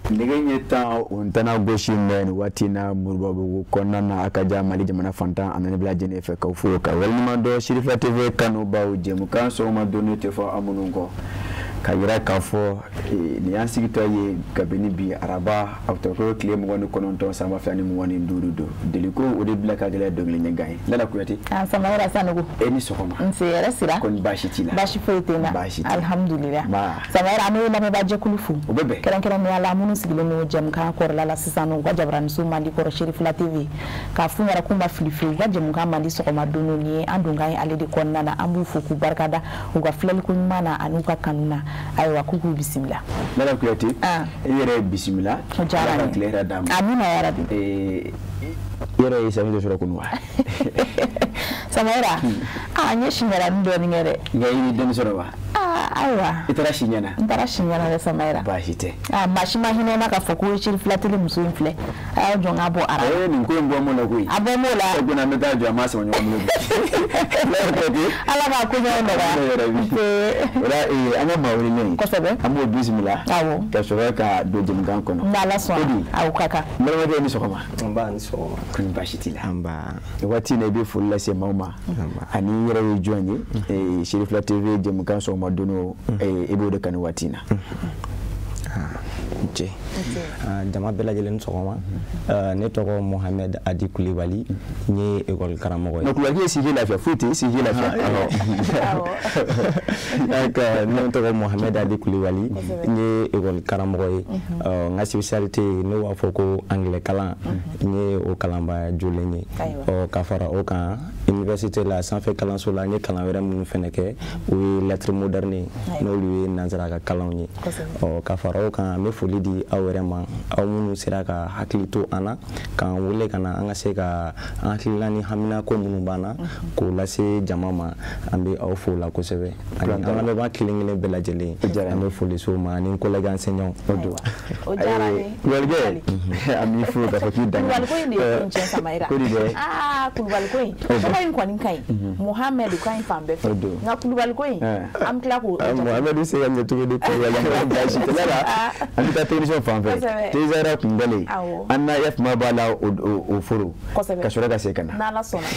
Nigenya ta untana goshi men watina murbabu konna na akaja mali jamana fanta amene blaje ne fe ka fuka walma do shirifa tv kanu bawo jemu kan so ma donate fo amunungo kayira ka fo ni ansigito ye gabeni bi araba autoko claim woni kononto sama fani mu woni ndurudo deliko o de blaka gele dogle nya gaay lala ko yati sama wala sanugo eni sokoma nsere sira kon bashitila bashi fetena alhamdulillah sama wala no na ba jekulufu obebe keren ya la munu sigile no jam ka ko lala sisano ko jabran su mandi ko Sheriff La TV ka fu ngara kumba filifu ga jam ka mandi sokoma dono ni andu ngai alede konna na ambu fuku barkada uga flel kun mana anuka kanuna aywa kuku bismillah lala ko yati yere bismillah jara clear dam amina ya rabbi yere isa mi do kunwa samara nyeshi ngara ndo ngere ngai den soroba aywa itarashinyana da samara bashite mashima hine maka foko Sheriff La TV muso infle jonga bo ara ni ko mbo mo na ko abo mo la guna meta jo amasa wonyo mo ala ba ko ndo ba ama mawri ne ko sebe amo bismillah awo ka shoga ka do jim gan kono ndala so awu kaka mero de ni sokoma mba ni sokoma kun bashitila amba wati ne be fulla se mama ani yere joani Sheriff La TV jim gan so maduno ebo de kan watina jama bela jelen sokoma ne togo Mohamed Adi Koulibaly ni école karamogo no Koulibaly sigi la futi sigi la aka ne togo Mohamed Adi Koulibaly ni école karamogo nga spécialité no wa foko anglais kala ni o kalamba jolenye o kafara o kan université la sanfé kalan sola ni kalan wera mun feneke o lettre moderne no lui nanzara ka kalan ni o kafara o kan me foli di awrema awunu siraka hakilito ana kan wule kana anga seka hakilani hamina ko munu bana ko lase jamama ambe awfo la ko sebe anga be ba kilingine belajele ambe foli so ma ni ko lega enseignant odo o jarani welge ami fu ka faki dan ko ni ko ncha maira kulbal ko ko in kwani kai Mohamed ko in fambe nga kulbal ko am kla ko Mohamed se yam to de ko wala ba shi tala ta technicien fanfare tezara kundale anna yaf mabala o furu ka shura ga sekana na la sona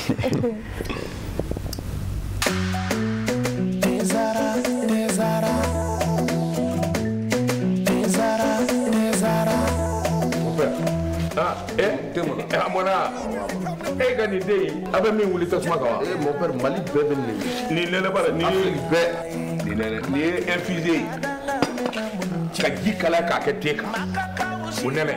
temo amona gani dei abe mi wuli tasma ka mon père Mali bebe ni lele bara ni be ni infusé ka jikala ka ke teka uneme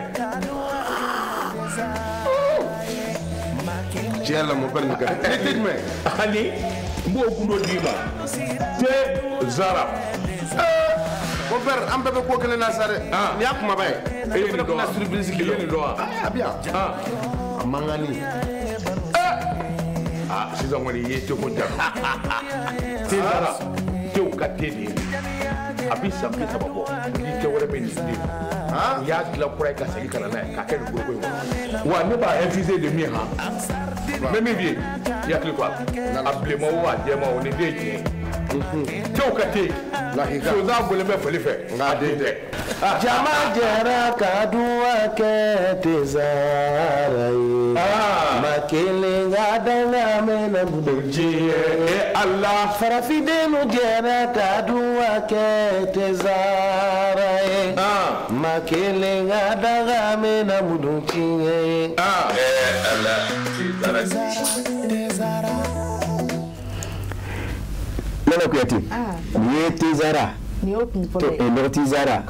jela mon père ni ka ditme ani mo kundo dima te zara mon père am bebe ko kele na sare ni akuma bay e ni do na surprise ki ni do bien mangani sisan wani ye jogo jar te zara te ka tedi abi sambi sababo ni te wore be ni ya kila kura ka segi kana na ka ke ko wa ne ba infusé de mi ha même bien ya kila quoi appelez moi wa je moi on est dédié te ka te la higa so za bole me fele fe nga de jama jara ka duwa ke te zara makele ga danga me na budoji Allah farafide no jara ka duwa ke te zara makele ga danga me na budoji Allah te zara lala kuyati ni tizara ni open for le tizara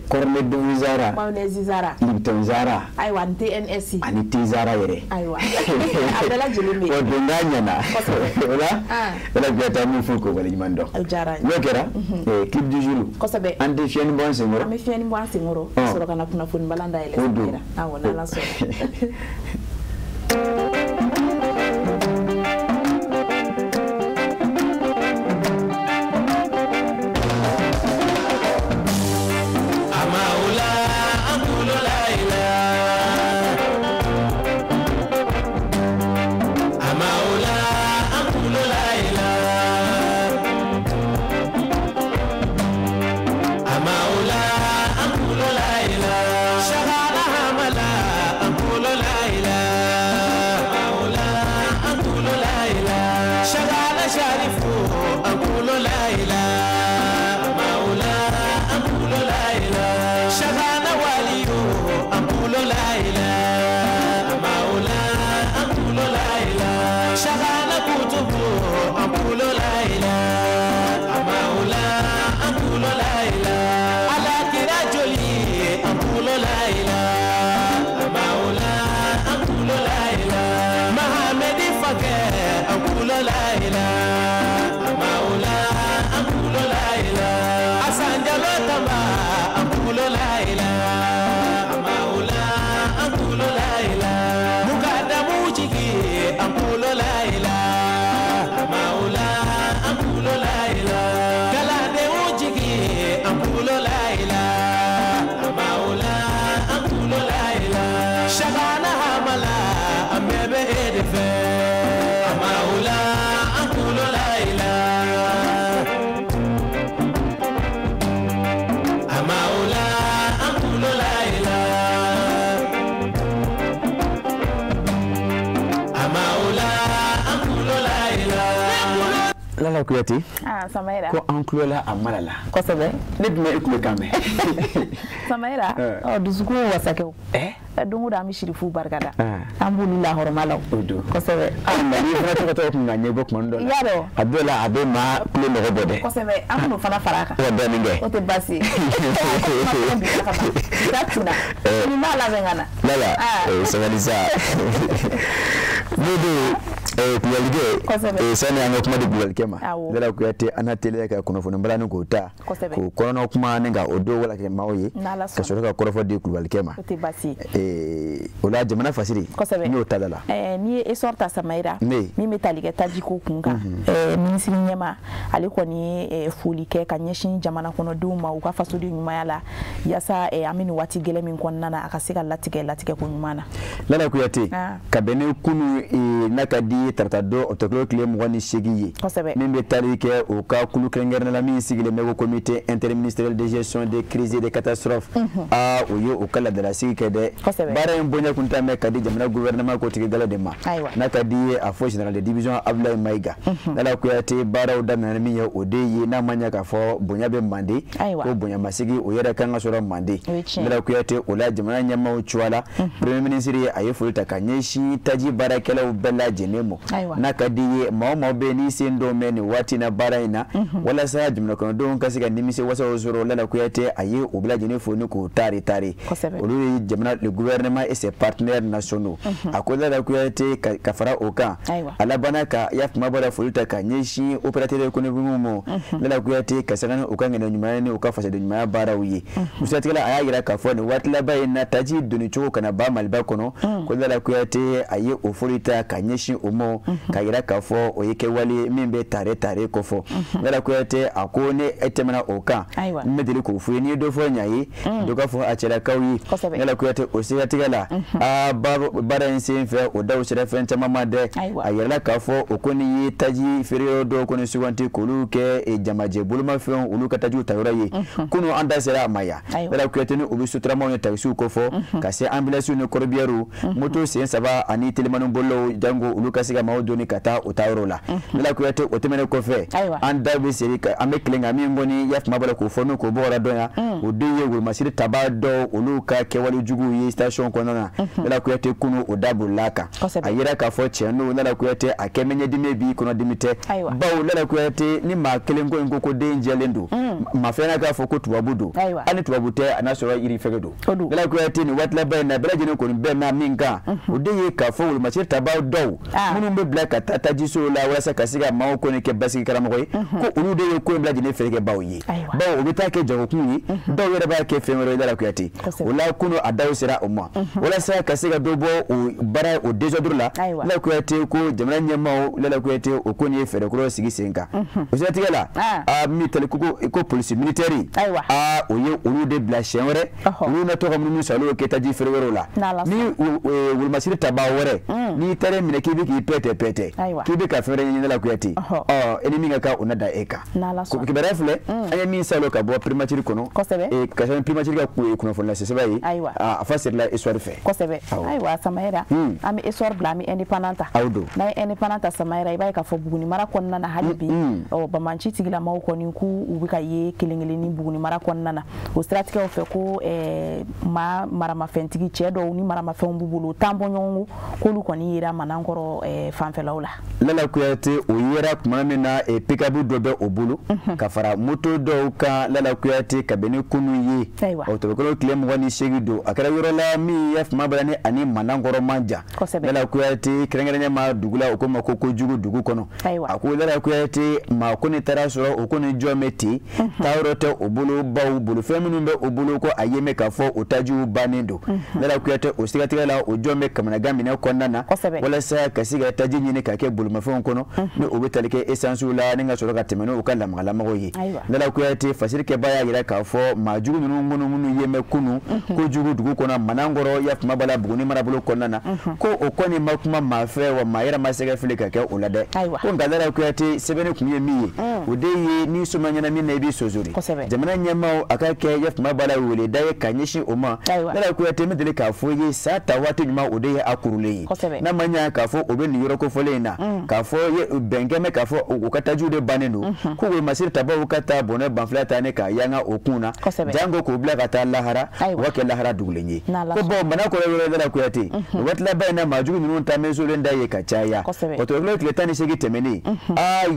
korne de zara mayonnaise zara lipton zara ai wan TNSC ani tizara yere ai wa adala jilimi o donganya na wala wala gata mu fuko wala jimando jara yokera clip du jour kosabe ande fieni bon sengoro ame fieni bon sengoro soro kana kuna fun balanda ile sera awona la so Amaula Lala Kuyate Samaira ko an kulola amalala kosebe ne dum e kulo kame Samaira dusugo wasake dungu da mi shirifu barkada ambulu la hormalaw kosebe ni fana to ko nganye bok man do yaro adola abe ma kulo no bode kosebe amunu fana faraka o do ninge o te basi datuna ni mala bengana lala sabalisa Bodo kuyalige sani anga kuma de bulkema Lala Kuyate anatele ka kono fo mbala ko ta ko kono kuma nga odo wala ke maoyi ka so ka korofo de bulkema o te basi ola jamana fasiri ni o tadala ni e sorta Samaira mi metalige tajiko kunga ministre nyema ale ko ni fulike ka nyeshin jamana kono duma u ka faso de nyuma yala yasa amini wati gele min konna na akasika latike ko nyumana Lala Kuyate ka bene kunu nakadi tartado otoklo klem woni segiye membe tarike o ka kulu krengerne la mi sigile mego comité interministériel de gestion des crises et des catastrophes oyo o kala de la sike de bara en bonya kunta me kadi jamana gouvernement ko tigi dala de ma nakadi a fo général de division Abdoulaye Maiga Lala Kuyate bara o damna mi ya odeyi na manya ka fo bonya be mande ko bonya masigi o yera kan asoro mande Lala Kuyate o la jamana nyama o chwala premier ministre aye fulta kanyeshi taji bara kala bella jenemo nakadi mawma be ni sendo meni wati na baraina wala sa jumna kono don kasika nimisi wasa ozoro Lala Kuyate aye obla jene foni ko tari olu jamna le gouvernement et ses partenaires nationaux akola Lala Kuyate ka fara oka ala bana ka yafuma bara fulita ka nyeshi operateur ko ne bumo Lala Kuyate ka sagana oka ngene nyuma ne oka fasa de nyuma bara uyi musatikala aya gira ka foni watla bayina taji doni choko kana ba malba kono ko Lala Kuyate aye ofurita ka nyeshi omo ka gira ka fo oyeke wali mimbe tare ko fo Lala Kuyate akone etemana oka medeli ko fu ni do fo nyayi do ka fo achela kawi Lala Kuyate osigatigala bara insin fe o daw sere fe ntama made ayela ka fo okoni taji ferio do koni suwanti kuluke jamaje buluma fe ulu ka taji tayora yi kuno anda sera maya Lala Kuyate ni obi sutra mo ni taxi ko fo ka se ambulance ni korbiaru moto sen saba ani telemanu bollo jango ulu ka siga mawo doni kata utayoro la Lala Kuyate otemene ko fe anda be serika ameklenga mi ngoni yaf mabala ko fo no ko bora doya odiye wul masiri tabado ulu ka kewali jugu yi station ko nana Lala Kuyate kunu odabulaka ayira ka fo cheno Lala Kuyate akemenye dimebi kono dimite bawo Lala Kuyate ni makelengo ngoko denje lendo mafena ka fo ko tuwabudu ani tuwabute anasoro iri fegedo Lala Kuyate ni watla bayna belajene ko be na minga odiye ka fo wul masiri tabado munu be blaka tata jiso la wala saka siga mawo ko ne ke basiki kala moy ko ulu de ko belajene fege bawo yi bawo obita ke jago kunyi dawo yera ba ke femero Lala Kuyate wala kuno adaw sira umma wala saka siga dobo o bara o désordre la Lala Kuyate ko jamana nyama Lala Kuyate o ko ni fere ko sigi senka o sira tigala mi tele ko police militaire oye ulu de bla chenre ulu na to ko mun salo ke taji fere wero la ni wul masiri tabawore ni tare mine kibi ki pete kibi ka fere ni Lala Kuyate enemi ngaka onada eka ko kibere fle anya mi salo ka bo primature kono e ka sen primature ka ku kono fo la se bayi a fasir la histoire fait kosebe aiwa Samaira ami histoire blami independanta na independanta Samaira ibai ka fo buguni mara konna na halibi o bamanchi tigila mawo koni ku ubika ye kelengele ni buguni mara konna na o strategy o fe ko ma mara mafentigi chedo ni mara mafon bubulu tambo nyongu kolu koni yira manankoro fanfelawla Lala Kuyate o yira kuma mena pikabu dobe obulu ka fara moto do ka Lala Kuyate ka bene kunu ye o to ko klem woni segido akara yoro la mi yaf mabrani ani manangoro manja Lala Kuyate krengere ma dugula ko ma ko jugu dugu kono ako Lala Kuyate ma ko ni tarasoro o ko ni jometi tawrote obulu bawu bulu feminu be obulu ko ayeme ka fo otaju banindo Lala Kuyate o sigatira la o jome kamana gambi ne konnana wala sa kasiga taji nyine ka ke bulu mafon kono ni obetalike essence la ninga soro ka temeno o kala magala magoyi Lala Kuyate fasirike baya gira ka fo ma jugu nunu yeme kunu ko jugu dugu kono manangoro yaf mabala buguni marabulu konnana ko o koni makuma mafe wa mayira masega filika ke ulade ko ngala Kuyate sebene kumye mi o de ye ni soma ɲana min na ibi sozori jamana ɲɛmaw a ka kɛ yafuma bala wele da ye ka ɲɛsin o ma Lala Kuyate me deli k'a fɔ ye sa ta waati ɲuman o de ye a kurulen ye n'a ma ɲa k'a fɔ o bɛ nin yɔrɔ kofɔlen in na k'a fɔ bɛnkɛmɛ k'a fɔ o ka tajiw de bannen don ko Wolomasiri tabaw ka taa bɔnɛ banfula ta ne ka yanga o kun na jango k'o bila ka taa lahara o ka kɛ lahara dugulen ye ko bon mana kɔrɔ yɔrɔ Lala Kuyate o waati laban in na maajugu ninnu taamɛ solen da ye ka caya o tɔgɔkelen tile 18 tɛmɛnen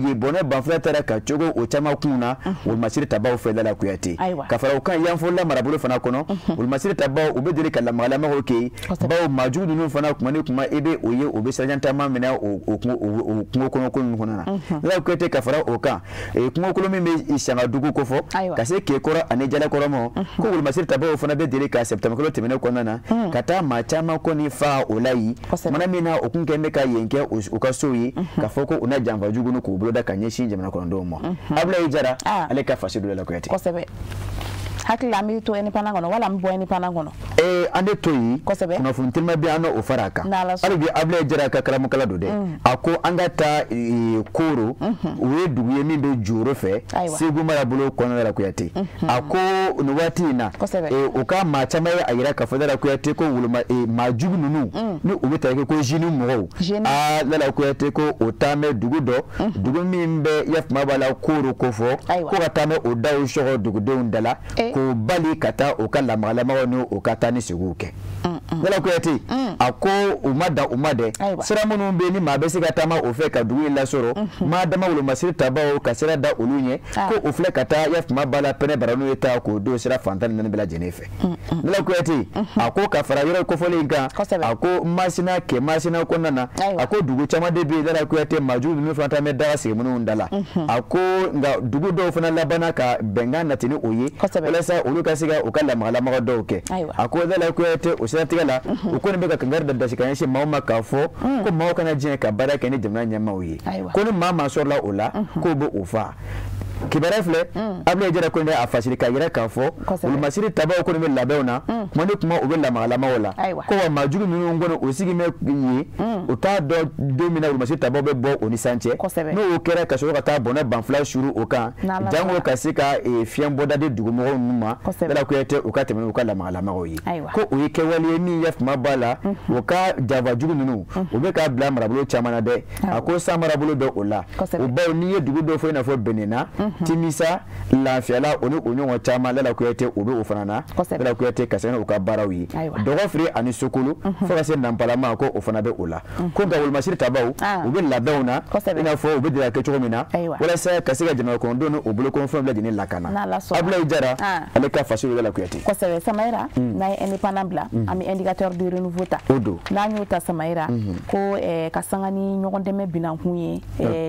ye bɔnɛ banfula taara ka cogo o caman kun na Wolomasiri tabaw fɛ Lala Kuyate ka fara o kan yanfola marabolo fana kɔnɔ Wolomasiri tabaw u bɛ deli ka lamagalamaw kɛ bawo maajugu ninnu fana kuma ni kuma e bɛ o ye o bɛ sirajan taama minɛ o kungo kɔnɔ ko ninnu kɔnɔ na Lala Kuyate ka fara o kan kungo kolon min bɛ Sangadugu ko fɔ ka se Kekɔrɔ ani Jalakɔrɔ ma ko Wolomasiri tabaw fana bɛ deli ka septembre kalo tɛmɛnen kɔnɔna na ka taa maa caman kɔni fa o la yi mana min na o kun kɛ bɛ ka yen kɛ u ka so ye ka fɔ ko u na janfa jugu ni k'u boloda ka ɲɛsin jamana kɔnɔdenw ma Abulayi Jara ale ka fasi do Lala Kuyate hakili an bɛ to indépendant kɔnɔ wala an bɛ bɔ indépendant kɔnɔ an de to yi kunnafoni telima bɛ an n'o fara a kan hali bi Abulayi Jara ka karamɔgɔkala don dɛ a ko an ka taa Koro o ye dugu ye min bɛ Joro fɛ Segu marabolo kɔnɔ Lala Kuyate a ko nin waati in na o ka maa caman ye a yira k'a fɔ Lala Kuyate ko maajugu ninnu ni u bɛ taa kɛ ko jeunes mɔgɔw Lala Kuyate ko o taamɛ dugu dɔ dugu min bɛ yafuma b'a la Koro ko fɔ ko ka taamɛ o daw sɔgɔ dugudenw da la ko bali ka taa o ka lamagalamaw ni o ka taa ni segiw kɛ Lala Kuyate a ko u ma da u ma dɛ sira minnu bɛ ni maa bɛ se ka taama o fɛ ka dugu in lasɔrɔ maa dama Wolomasiri tabaw ka sira da olu ɲɛ ko o filɛ ka taa yafuma b'a la pɛnɛ bara n'u ye taa k'o don sira fantan ni naani bɛɛ lajɛlen fɛ Lala Kuyate a ko ka fara yɔrɔ kofɔlen in kan a ko Masina kɛ Masina kɔnɔna na a ko dugu caman de bɛ Lala Kuyate maajugu ninnu fana bɛ daga sigi minnu da la a ko nka dugu dɔw fana labanna ka bɛnkan nati ni o ye walasa olu ka se ka u ka lamagalamaw dɔw kɛ a ko Lala Kuyate o siratigɛ la u kɔni bɛ ka kankari da dasi ka ɲɛsin maaw ma k'a fɔ ko maaw kana diɲɛ ka baara kɛ ni jamana ɲɛmaaw ye ko ni maa sɔrɔla o la k'o bɛ o fa kibaruya filɛ Abulayi Jara kɔni bɛ a fasili ka yira k'a fɔ Wolomasiri tabaw kɔni bɛ labɛnw na kuma ni kuma u bɛ lamagalamaw la ko wa maajugu ninnu kɔni o sigi mɛ ye u t'a dɔn don min na Wolomasiri tabaw bɛ bɔ o ni san cɛ n'o kɛra ka sɔrɔ ka taa bɔnɛ banfula suru o kan jango ka se ka fiɲɛ bɔda di dugumɔgɔw ninnu ma Lala Kuyate u ka tɛmɛ u ka lamagalamaw ye ko o ye kɛwale ye min yafuma b'a la o ka janfajugu ninnu u bɛ k'a bila marabolo caman na dɛ a ko san marabolo bɛ o la o baw n'i ye dugu dɔ fɔ i n'a fɔ Benena Timisa Lafiyala o ni o ɲɔgɔn caman Lala Kuyate u bɛ o fana na Lala Kuyate ka sɛgɛn u ka baaraw ye Dɔgɔfiri ani Sokolo fo ka se Nampalama ko o fana bɛ o la ko nka Wolomasiri tabaw u bɛ labɛnw na i n'a fɔ u bɛ deli ka kɛ cogo min na walasa ka se ka jamana kɔnɔdenw ni o bolokɔnfɛnw bɛɛ lajɛlen lakana Abulayi Jara ale ka fasi do Lala Kuyate kosɛbɛ Samayira n'a ye indépendant bila an bɛ indicateur de renouveau ta n'an y'o ta Samayira ko ka sanga ni ɲɔgɔn dɛmɛ binankun ye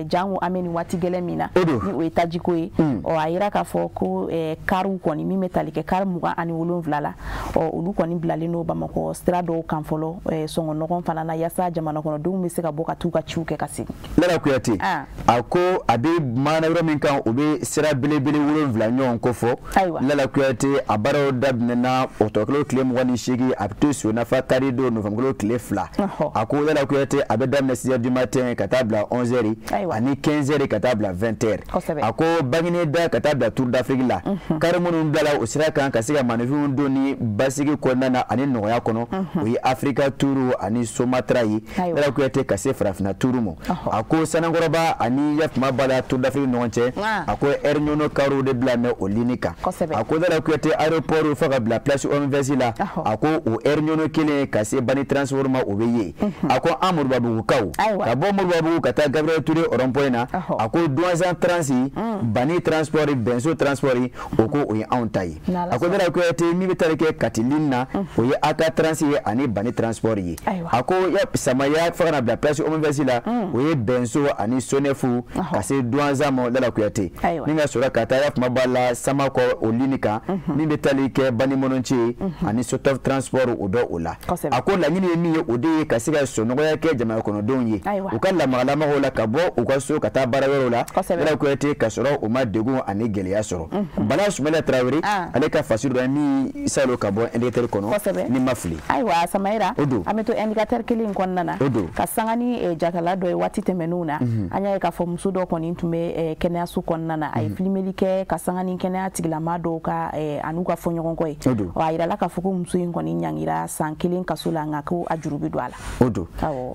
jango an bɛ nin waati gɛlɛn min na ni o ye tajiko ye a yira k'a fɔ ko kariw kɔni min bɛ tali kɛ kari 27 la olu kɔni bilalen n'o Bamakɔ sira dɔw kan fɔlɔ sɔngɔnɔgɔn fana na yaasa jamana kɔnɔdenw bɛ se ka bɔ ka t'u ka ciw kɛ ka segin Lala Kuyate a ko a bɛ maana yɔrɔ min kan o bɛ sira belebele 7 ɲɔgɔn ko fɔ Lala Kuyate a baaraw daminɛna octobre tile 28 a bɛ to so nafa tari don novembre tile 2 a ko Lala Kuyate a bɛ daminɛ 6h du matin ka taa bila 11h ani 15h ka taa bila 20h a ko Bagineda da ka taa bila Tour d'Afrique la kari minnu bilala o sira kan ka se ka manefinw don ni basigi kɔnɔna na ani nɔgɔya kɔnɔ o ye Afrika Tour ani Sumatra ye Lala Kuyate ka se farafina Tour ma a ko Sanakɔrɔba ani yafuma b'a la Tour d'Afrique ɲɔgɔn cɛ a ko heure ɲɔnɔ kariw de bila mɛ o ligne kan a ko Lala Kuyate aéroport fo ka bila place OMVS la a ko o heure ɲɔnɔ kelen ka se Bani transport ma o bɛ ye a ko an Moribabugukaw ka bɔ Moribabugu ka taa Gabriel Touré rond-point na a ko Douanzan Transi Bani transport Benso transport o ko o ye anw ta ye a ko Lala Kuyate min bɛ tali kɛ Katilin na o ye Aka Transi ye ani Bani transport ye a ko Samaya fo ka na bila place OMVS la o ye Benso ani Sonefu ka se Douanzan ma Lala Kuyate ni ka sɔrɔ ka taa yafuma b'a la Samakɔ o ligne kan min bɛ tali kɛ Bani Mɔnɔnci ani Sotov transport o bɛ o la a ko laɲini ye min ye o de ye ka se ka sɔnɔgɔya kɛ jamana kɔnɔdenw ye u ka lamagalamaw la ka bɔ u ka so ka taa baara yɔrɔ la Lala Kuyate ka sɔrɔ o ma degun ani gɛlɛya sɔrɔ Bala Sumala Traoré ale ka fasir dɔ ni salo ka bɔ indicateur kɔnɔ ni ma fili ayiwa Samaira an bɛ to indicateur kelen kɔnɔna na ka sanga ni jakala dɔ ye waati tɛmɛnenw na an y'a ye k'a fɔ muso dɔ kɔni tun bɛ kɛnɛyaso kɔnɔna na a ye filmeli kɛ ka sanga ni kɛnɛya tigilama dɔw ka an'u ka fɔɲɔgɔnkɔ ye a yirala k'a fɔ ko muso in kɔni ɲangira san 1 kaso la nka ko a juru bɛ don a la o don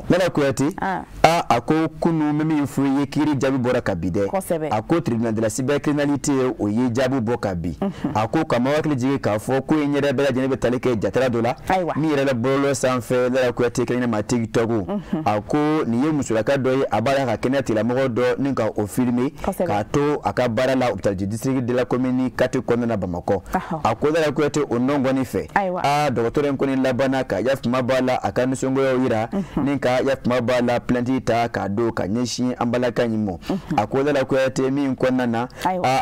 Nana Kuyate a ko kunu bɛ min fɔ ye kiiri jaabi bɔra ka bi dɛ a ko tribunal de la cybercriminalité o ye jaabi bɔ ka bi a ko ka ma hakili jigin k'a fɔ ko in yɛrɛ bɛɛ lajɛlen bɛ tali kɛ jatara dɔ la min yɛrɛ la bɔlɔlɔ sanfɛ Nana Kuyate kelen ma TikTok a ko nin ye musolaka dɔ ye a b'a la ka kɛnɛya tigilamɔgɔ dɔ ni ka o filmer k'a to a ka baara la hôpital du district de la commune 4 kɔnɔna na Bamakɔ a ko Nana Kuyate o nɔ kɔni fɛ dɔgɔtɔrɔ in kɔni labanna ka yafuma b'a la a ka nisɔngoyaw yira ni ka yafuma b'a la plainte ta k'a don ka ɲɛsin an balaka in mɔ a ko Nana Kuyate min kɔnɔna na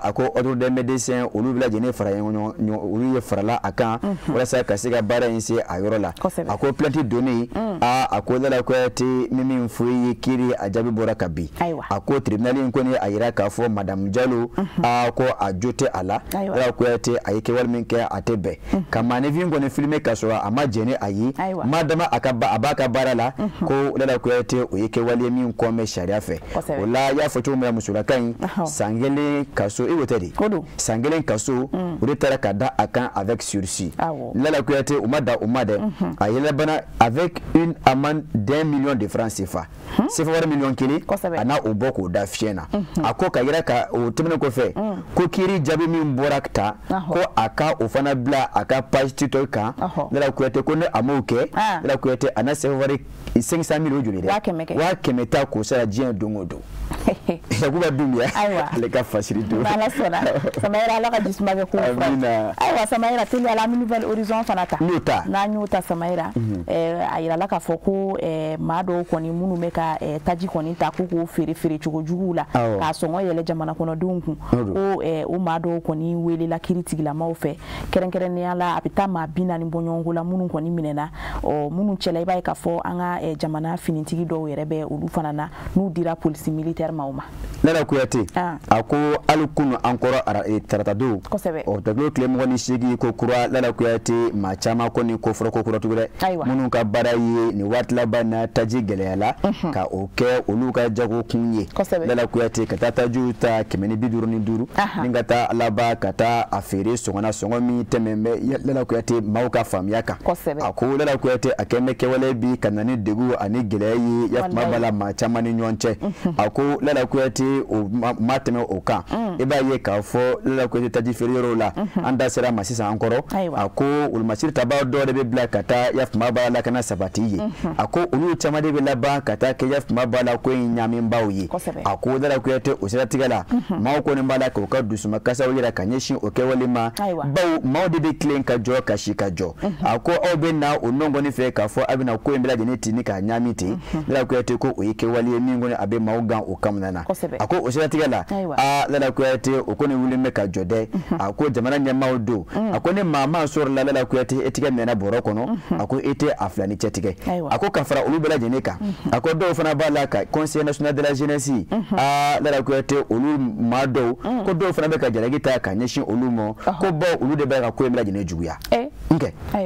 a ko ordre des médecins olu bɛɛ lajɛlen fara olu ye farala a kan walasa ka se ka baara in se a yɔrɔ la a ko plainte donni a ko Nana Kuyate min fɔ ye kiiri a jaabi bɔra ka bi a ko tribunal in kɔni a yira k'a fɔ madame Diallo ko a jo tɛ a la Nana Kuyate a ye kɛwale min kɛ a tɛ bɛn ka maanifin kɔni filmer ka sɔrɔ a ma jɛni a ye madama a b'a ka baara la ko Nana Kuyate o ye kɛwale min kɔnbɛ sariya fɛ o la y'a fɔ cogo min na musolaka in san 1 kaso e wote de san 1 kaso o de taara ka da a kan avec sursis Nana Kuyate o ma da o ma dɛ a yɛlɛbana avec une amende d'1 million de francs CFA CFA wari million 1 a n'a o bɔ k'o da fiɲɛ na a ko ka yira ka o tɛmɛnen kɔfɛ ko kiiri jaabi min bɔra ta ko a ka o fana bila a ka page TikTok kan Nana Kuyate ko ne a m'o kɛ Nana Kuyate a na CFA wari 500 000 joli dɛ 100 ta k'o sara diɲɛ don o don Yakuba Dumbia ale ka fasiri don ala sɔnna Samaira ala ka jisuma bɛ ko ayiwa Samaira teli ala Nouvelle Horizon fana ta n'an y'o ta Samaira a yirala k'a fɔ ko maa dɔw kɔni minnu bɛ ka taji kɔni ta ko k'o feere cogo juguw la k'a sɔngɔ yɛlɛ jamana kɔnɔdenw kun ko o maa dɔw kɔni welela kiiri tigilamaw fɛ kɛrɛnkɛrɛnnenya la a bɛ taa maa 40 bɔ ɲɔgɔn ko la minnu kɔni minɛna minnu cɛla i b'a ye k'a fɔ an ka jamana finitigi dɔw yɛrɛ bɛ olu fana na n'u dira polisi militaire ma o ma Nana Kuyate a ko hali kunu an kɔrɔ tarata don o tableau tile 28 ko kura Nana Kuyate maa caman kɔni ko fɔra ko kura tugu dɛ minnu ka baara ye ni waati laban na taji gɛlɛyala ka o kɛ olu ka jago kun ye Nana Kuyate ka taa tajiw ta 155 ni ka taa laban ka taa a feere sɔngɔ min tɛmɛn bɛ Nana Kuyate maaw ka faamuya kan a ko Nana Kuyate a kɛn bɛ kɛwale bi ka na ni degun ani gɛlɛya ye yafuma b'a la maa caman ni ɲɔgɔn cɛ a ko Nana Kuyate o ma tɛmɛ o kan i b'a ye k'a fɔ Nana Kuyate taji feere yɔrɔw la an da sera ma sisan an kɔrɔ a ko olumasiri tabaa dɔw de bɛ bila ka taa yafuma b'a la kana sabati ye a ko olu caman de bɛ laban ka taa kɛ yafuma b'a la ko in ɲaminbaw ye a ko Nana Kuyate o siratigɛ la maaw kɔni b'a la k'u ka dusumakasaw yɛrɛ ka ɲɛsin o kɛwale ma bawo maaw de bɛ tilen ka jɔ ka si ka jɔ a ko aw bɛ na o nɔ kɔni fɛ k'a fɔ a bɛna ko in bɛɛ lajɛlen tini k'a ɲami ten Nana Kuyate ko o ye kɛwale ye min kɔni a bɛ maaw gan o kamana na a ko o siratigɛ la Nana Kuyate o kɔni wulilen bɛ ka jɔ dɛ a ko jamana ɲɛmaaw don a ko ni maa ma sɔrɔ la Nana Kuyate e tigɛ mɛnna bɔrɔ kɔnɔ a ko e tɛ a filani cɛ tigɛ a ko ka fara olu bɛɛ lajɛlen kan a ko dɔw fana b'a la ka conseil national de la jeunesse Nana Kuyate olu maa dɔw ko dɔw fana bɛ ka jalaki ta ka ɲɛsin olu ma ko baw olu de bɛ ka ko in bɛɛ lajɛlen juguya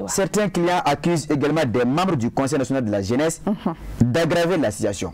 certains clients accusent également des membres du conseil national de la jeunesse d'aggraver la situation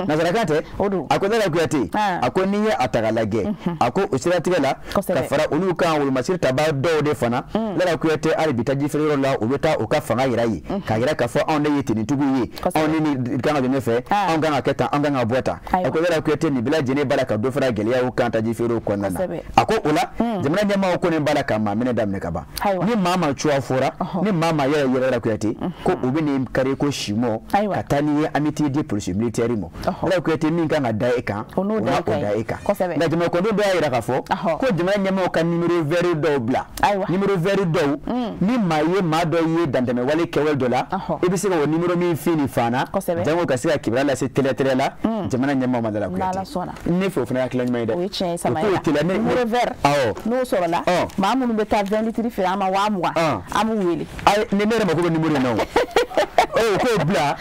Nazarakan tɛ a ko Nana Kuyate a ko n'i ye a ta ka lajɛ a ko o siratigɛ la ka fara olu kan wolomasiri tabaa dɔw de fana Nana Kuyate hali bi taji feere yɔrɔ la u bɛ taa u ka fanga yira ye k'a yira k'a fɔ anw de ye tenitigiw ye anw ni kan ka don ne fɛ anw kan ka kɛ tan anw kan ka bɔ tan a ko Nana Kuyate nin bɛɛ lajɛlen b'a la ka dɔ fara gɛlɛyaw kan taji feerew kɔnɔna na a ko o la jamana ɲɛmaaw kɔni b'a la ka maa minɛ daminɛ ka ban ni maa ma cogoya fɔra ni maa ma yɛrɛ Nana Kuyate ko u bɛ nin kari ko simɔ ka taa ni ye amitié di polisi militaire ma Nana Kuyate min kan ka da e kan o n'a o da e kan nka jamana kɔnɔdenw bɛɛ y'a yira k'a fɔ ko jamana ɲɛmaaw ka numéro vert dɔw bila numéro vert dɔw ni maa ye maa dɔ ye dantɛmɛwale kɛwale dɔ la i bɛ se ka o numéro min fin ni fana jango ka se ka kibaruya lase télé la jamana ɲɛmaaw ma Nana Kuyate ne fɛ o fana hakilina ɲuman ye dɛ o ye tiɲɛ ye Samaira numéro vert n'o sɔrɔla maa minnu bɛ taa 20 litres feere an ma 20,000 an b'u wele ni ne yɛrɛ mako bɛ numéro in na o oh ko bla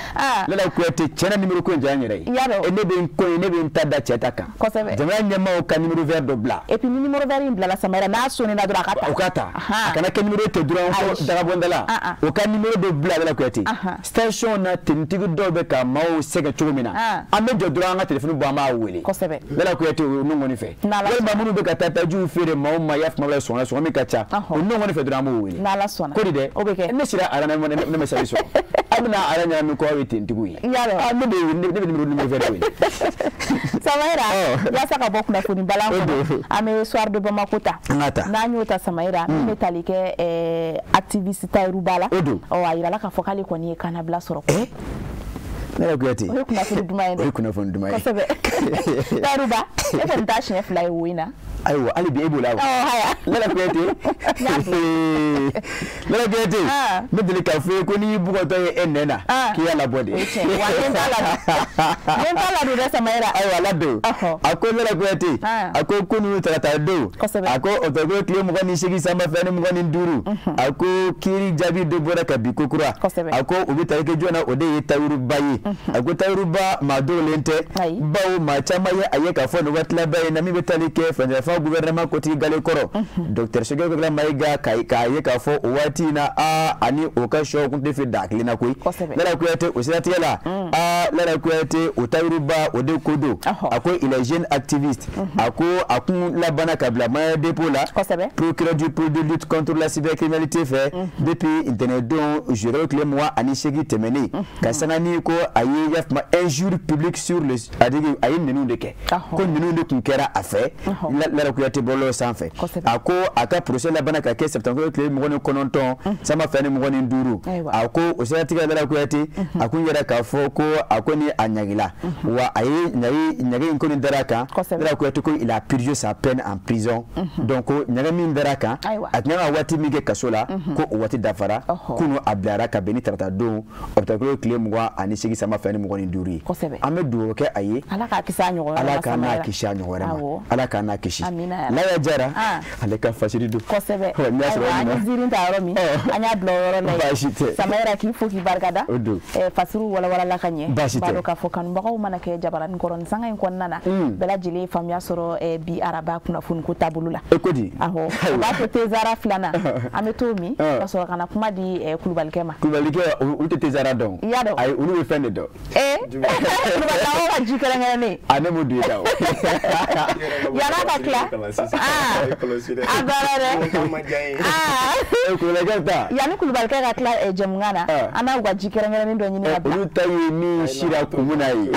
la ko te chena numéro ko njanya ray e ne be ntada chetaka jamana nyama o ka numéro vert do bla et puis numéro vert in bla la samara na sone na dura kata o kata kana ke numéro te dura ko daga bondala o ka numéro do bla la ko te station na tintigu do be ka mawo sega chugumina ame do dura nga telephone bo ma wele la ko te no ngoni fe wal mamunu be ka tata ju fere mawo ma yaf ma la sona so mi ka cha no ngoni fe dura mo wele na la sona ko de ne sira arana mo ne me sabiso amna aranya mi ko wi tintigu yi ne be numéro vert wele Samaira ya saka bokuna funi balanko ame soir de Bamakuta na nyota Samaira metalike activiste Tairubala o ayira la ka fokali ko ni kana bla soro nela kuyati o kuna funi dumaye kuna funi dumaye kosabe Tairuba e fa ntashi fly wina aywa ali bi ebola haya nela kuyati medele ka fe ko ni bugo to enena ki ya la body wa nentala do Samaira aywa la do ako nela kuyati ako kunu tata do ako otogo kle mo ni shigi samba fani mo ni nduru ako kiri jabi do bora ka bikokura ako ubita ke jona ode tawuru bayi ako tawuru ba ma do lente bawo ma chama ya ayeka fo no watla bayi na mi betali ke fa gouvernement koti gale koro docteur Shege Gala Maiga ka ayeka fo wati na ani okasho kunte fe dakli na koi la kuyate osirati la la kuyate otayruba ode kodo ako il est jeune activiste ako akun la bana kabla ma dépôt là procureur du pôle de lutte contre la cybercriminalité fait depuis internet don juré que moi ani Shegi temene kasangani ko aye yaf ma injure publique sur le adigi aye nenu de ke ko nenu de kunkera a fait la kuyate bolo sans fait ako aka procès la bana ka ke septembre que mo ne kononton sama fene mo ne nduru ako osirati la kuyate akun yara ka fo ko akoni anyagila wa aye nyagi nkoni daraka la kuyate ko il a purgé sa peine en prison donc nyaga min daraka atnyanga wati mige kasola ko wati dafara kuno ablara ka beni trata do obtaklo claim wa ani sigi sama fene mo ni nduri amedu ke aye alaka kisanyo alaka na kishanyo wala alaka na kishi la ya jara alaka fashiridu kosebe ani zirin ta romi anya bloro le Samaira ki fuki bargada fasuru wala la kanye bado ka fokan bako manake jabaran koron sanga en kon nana bela jili famya soro bi araba kuna fun ko tabulula ekodi aho ba to tezara flana ametomi paso kana kuma di kulubalkema ute tezara don ay ulu fende do kulubalka wa jikala ngene anemu du dawo yana ka kla agara kulubalka yani kulubalka ka kla jamngana ana wa jikala ngene ndo nyini abla ulu tayi mi shira kumunai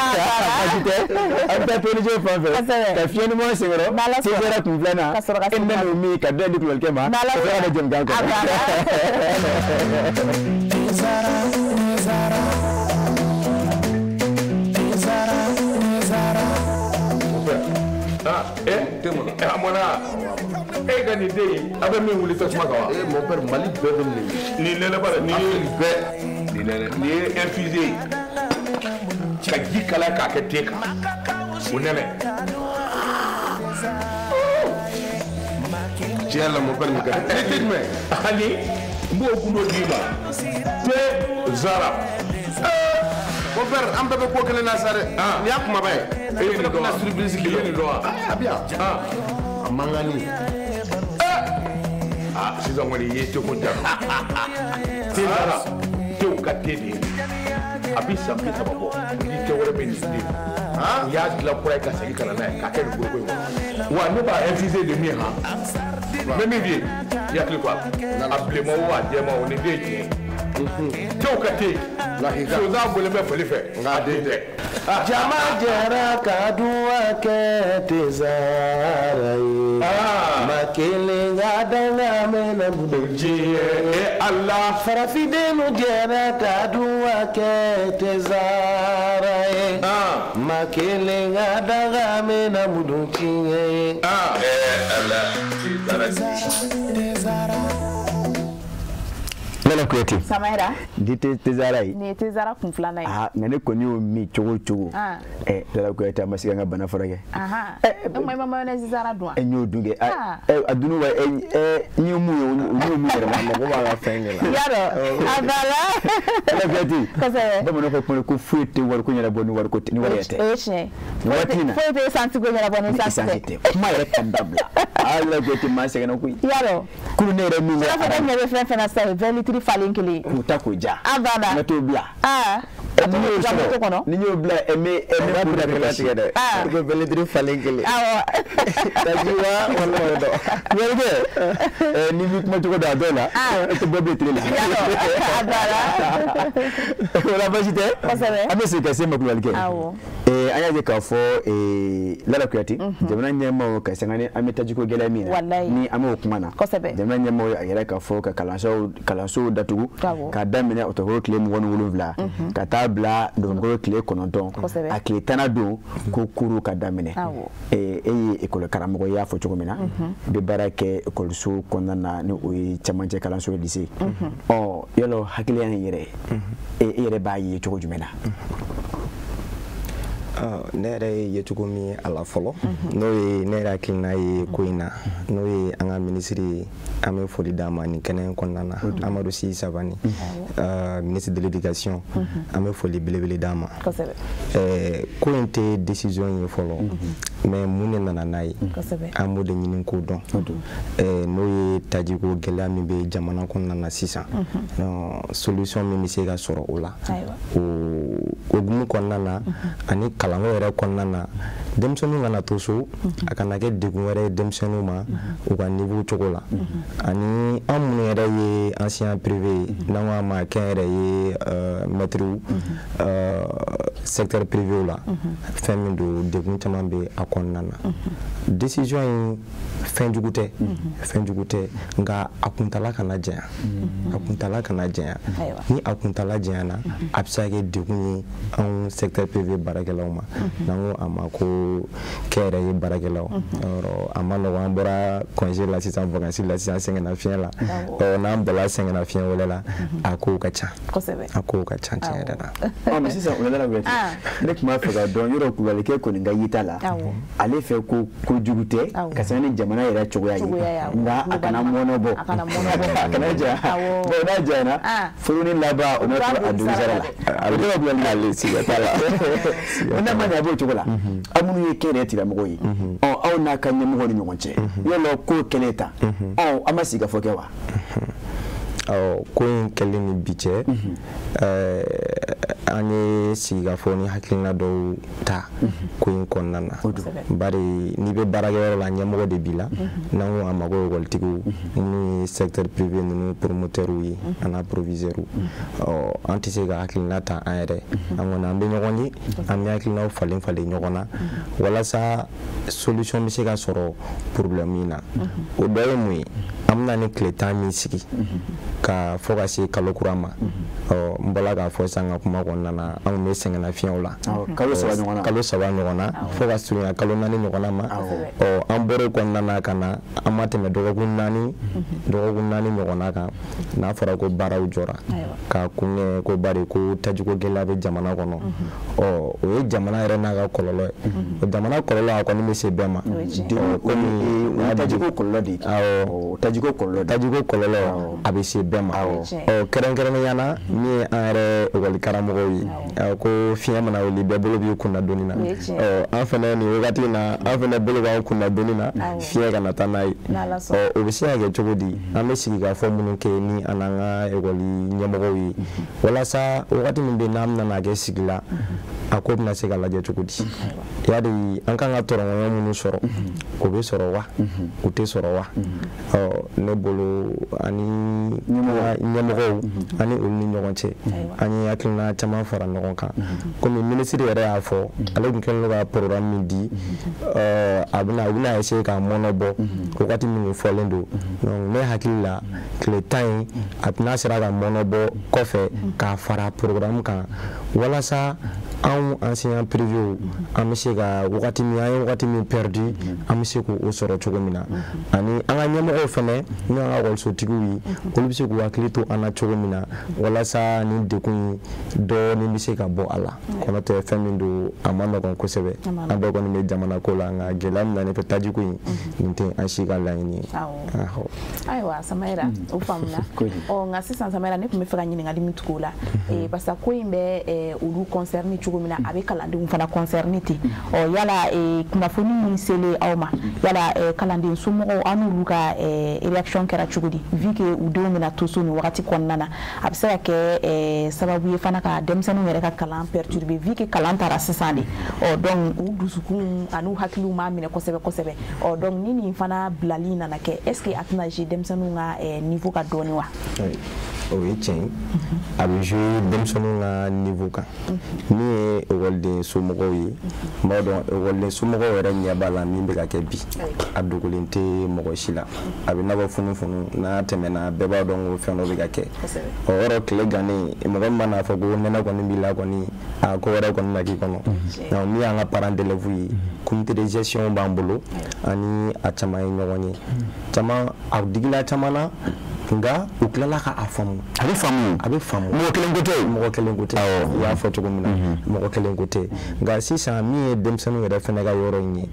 anta toni je fanfe ka fieni mo singoro tezara kumflana enna no mi ka do di kulubalka ma ko jamga ko amona gani dey abe mi wuli to smaka wa mon père Mali bebe ni lele bara ni infusé ka ji kala ka ke teka unene Tiens mon père Mika ani mbo kundo diba te zara mon père am bebe ko kele na sare ni akuma bay ni do na surprise ki ni do abia amangani sisan wani ye te ko dara te zara te ka te de abi sampi sababo ni te wore be ni ya gila kura ka segi kana na ka ke ko ko wa ne ba infusé de mi ha même bien ya kli quoi appelez moi wa de moi on est bien tew ka te la higa so za bole me fele fe nga de jama jara kadua ke tezara makele ngadanga mena budoji Allah farafide no jara kadua ke tezara makele ngadanga mena budoji Allah Lala Kuyate. Samaira. Dite Tezarai. Ni Tezara kun filana ye. Ah, ngane ko ni o mi chogo. Lala Kuyate amasiga nga bana forage. Aha. Mo mama na Tezara do. Enyo dunge. Adunu wa nyomu yere ma ko ba ga fengela. Yaro. Abala. Lala Kuyate. Kose. Ba mo ko ko fuite war ko nyala bonu war ko ni warete. Eche. Watina. Fuite santi ko nyala bonu santi. Ma yere kandabla. Lala Kuyate ma sega na ku. Yaro. Kuru ne re mi. Sala fa nyebe fen na sa velitri falinkili. Kuta ko ja. Abana. Na to bla. Ni nyo bla eme pura kala tigede ko beledri falenkele tajiwa wala do wede ni mi kuma to da dola to bobe trela wala bajite abese ka sema ko walke anya je ka fo Lala Kuyate jamana nyema ka sangane ametaji ko gelamina ni amo kumana jamana nyema ayera ka fo ka kalanso datugu ka damine otoko claim wonu wuluvla ka tabla dongo clé kononton a clé tanado ko kuru ka damine école karamogo ya fo chogomina be barake école so konana ni o chamanje kalanso lycée yelo hakiliyan yere yere bayi chogo jumena nere yetugo mi ala folo no ye nere kilna ye koina no ye anga ministry ame foli dama ni kenen konana Amadou Si Sabani ministre de l'éducation ame foli belebele dama ko inte décision ye folo mais munne nana nay amode nyinin ko don no ye tajiko gela mi be jamana konana sisa no solution mi se ga soro ola o gumu konana ani kalango yɛrɛ kɔnɔna na denmisɛnninw kana to so a kana kɛ degun wɛrɛ ye denmisɛnninw ma u ka niveau cogo la ani an minnu yɛrɛ ye ancien privé n'an ko a ma kɛn yɛrɛ ye maîtres secteur privé la fɛn min don degun caman bɛ a kɔnɔna na décision in fɛn jugu tɛ nka a kuntala kana janya ni a kuntala janyana a bɛ se ka kɛ degun ye anw secteur privé baarakɛlaw ma n'an ko a ma ko kɛyɛrɛ ye baarakɛlaw a ma nɔgɔn an bɔra congé la sisan vacances la sisan sɛgɛnnafiɲɛ la n'an bɔra sɛgɛnnafiɲɛ wɛrɛ la a kow ka ca tiɲɛ yɛrɛ la mais sisan o Lala Kuyate ne tun b'a fɛ ka dɔn yɔrɔ Kulubalikɛ kɔni ka yita la ale fɛ ko jugu tɛ ka sɛgɛn ni jamana yɛrɛ cogoya ye nka a kana mɔnɔ bɔ a kana janya bon n'a janyana furu ni laban o ma to a dugussara la a bɛ to ka Kulubalikɛ ale siga t'a la n'a ma ɲɛ a b'o cogo la aw minnu ye kɛnɛrɛ tigilamɔgɔw ye aw n'a ka ɲɛmɔgɔw ni ɲɔgɔn cɛ yala ko kɛlɛ ta an ma sigi ka fɔ kɛ wa ko in kɛlen ni bi cɛ an ye sigikafɔ ni hakilina dɔw ta ko in kɔnɔna na bari n'i bɛ baarakɛyɔrɔ la ɲɛmɔgɔ de b'i la n'an ko a ma ko école-tigiw minnu ye secteur privé ninnu promoteurs ye ani proviseurs an tɛ se ka hakilina ta an yɛrɛ an kɔni an bɛ ɲɔgɔn ye an bɛ hakilinaw falen ɲɔgɔn na walasa solution bɛ se ka sɔrɔ problème in na o dɔ ye mun ye an bɛna ni tile 10 min sigi ka fɔ ka se kalo kura ma n bɔra k'a fɔ sisan ka kuma kɔnɔna na anw bɛ sɛgɛnnafiɲɛw la kalo 3 ɲɔgɔn na fo ka surunya kalo 4 ɲɔgɔn ma an bɔra o kɔnɔna na ka na an ma tɛmɛ dɔgɔkun 4 ɲɔgɔn na kan n'a fɔra ko baaraw jɔra ka kun kɛ ko bari ko tajiko gɛlɛya bɛ jamana kɔnɔ o ye jamana yɛrɛ n'a ka kɔlɔlɔ ye o jamana kɔlɔlɔ a kɔni bɛ se bɛɛ ma komi tajiko kɔlɔlɔ de tajiko kɔlɔlɔ a bɛ se bɛɛ ma kɛrɛnkɛrɛnnenya la min ye an yɛrɛ école karamɔgɔw ye ko fiɲɛ mana wuli bɛɛ bolo b'i kunna donni na an fɛnɛ nin wagati in na an fɛnɛ bolo b'an kunna donni na fiɲɛ kana taa n'a ye o bɛ se ka kɛ cogo di an bɛ sigi ka fɔ minnu kɛ ni an n'an ka école ɲɛmɔgɔw ye walasa wagati min bɛ n'an bɛna kɛ sigi la a ko bɛna se ka lajɛ cogo di yari an kan ka tɔrɔŋɔɲɔ minnu sɔrɔ o bɛ sɔrɔ wa o tɛ sɔrɔ wa ne bolo ani ɲɛmɔgɔw ani olu ni ɲɔgɔn cɛ an ye hakilina caman fara ɲɔgɔn kan komi minisiri yɛrɛ y'a fɔ ale tun kɛlen don ka programme min di u bɛna essayer ka mɔnɔ bɔ wagati min fɔlen don donc ne hakili la tile 10 in a n'a sera ka mɔnɔ bɔ kɔfɛ k'a fara programme kan walasa an enseignant privé an bɛ se ka wagati min perdu an bɛ se k'o sɔrɔ cogo min na ani an ka ɲɛmɔgɔw fɛnɛ n'o y'an ka ekɔlisotigiw ye olu bɛ se k'u hakili to an na cogo min na walasa nin dekun dɔɔnin bɛ se ka bɔ a la kɔnɔ tɛ fɛn min don a ma nɔgɔn kosɛbɛ an bɛɛ kɔni bɛ jamana ko la nka gɛlɛya min na ne fɛ tajiko in nin tɛ an si ka laɲini ye. Ayiwa Samayira o faamuna nka sisan Samayira ne tun bɛ fɛ ka ɲininkali min tugu o la parce que ko in bɛ olu concerné cogo min na a bɛ kalandenw fana concerné ten yala kunnafoni min selen aw ma yala kalanden somɔgɔw an n'olu ka réaction kɛra cogo di vu que u denw bɛna to so nin wagati kɔnɔna na a bɛ se ka kɛ sababu ye fana ka denmisɛnninw yɛrɛ ka kalan perturber vu que kalan taara sisan de donc u dusukun an'u hakiliw m'a minɛ kosɛbɛ kosɛbɛ donc ni nin fana bilali nana kɛ est ce que a tɛna jouer denmisɛnninw ka niveau ka dɔɔni wa. o ye tiɲɛ ye a bɛ jouer denmisɛnninw ka niveau kan min ye ekɔliden somɔgɔw ye n b'a dɔn ekɔliden somɔgɔw yɛrɛ ɲɛ b'a la min bɛ ka kɛ bi a dogolen tɛ mɔgɔ si la a bɛ n'a fɔ funufunu n'a tɛmɛna bɛɛ b'a dɔn ko fɛn dɔ bɛ ka kɛ o yɔrɔ tile gannen mɔgɔ min b'a fɔ ko nɛnɛ kɔni b'i la kɔni a ko wɛrɛ kɔni na k'i kɔnɔ donc min y'an ka parents d'élèves ye comité de gestion b'an bolo ani a caman ye ɲɔgɔn ye caman a digila caman na nka u tilala ka a faamu a bɛ faamu mɔgɔ kelen ko tɛ i y'a fɔ cogo min na mɔgɔ kelen ko tɛ nka sisan min ye denmisɛnninw yɛrɛ fɛnɛ ka yɔrɔ in ye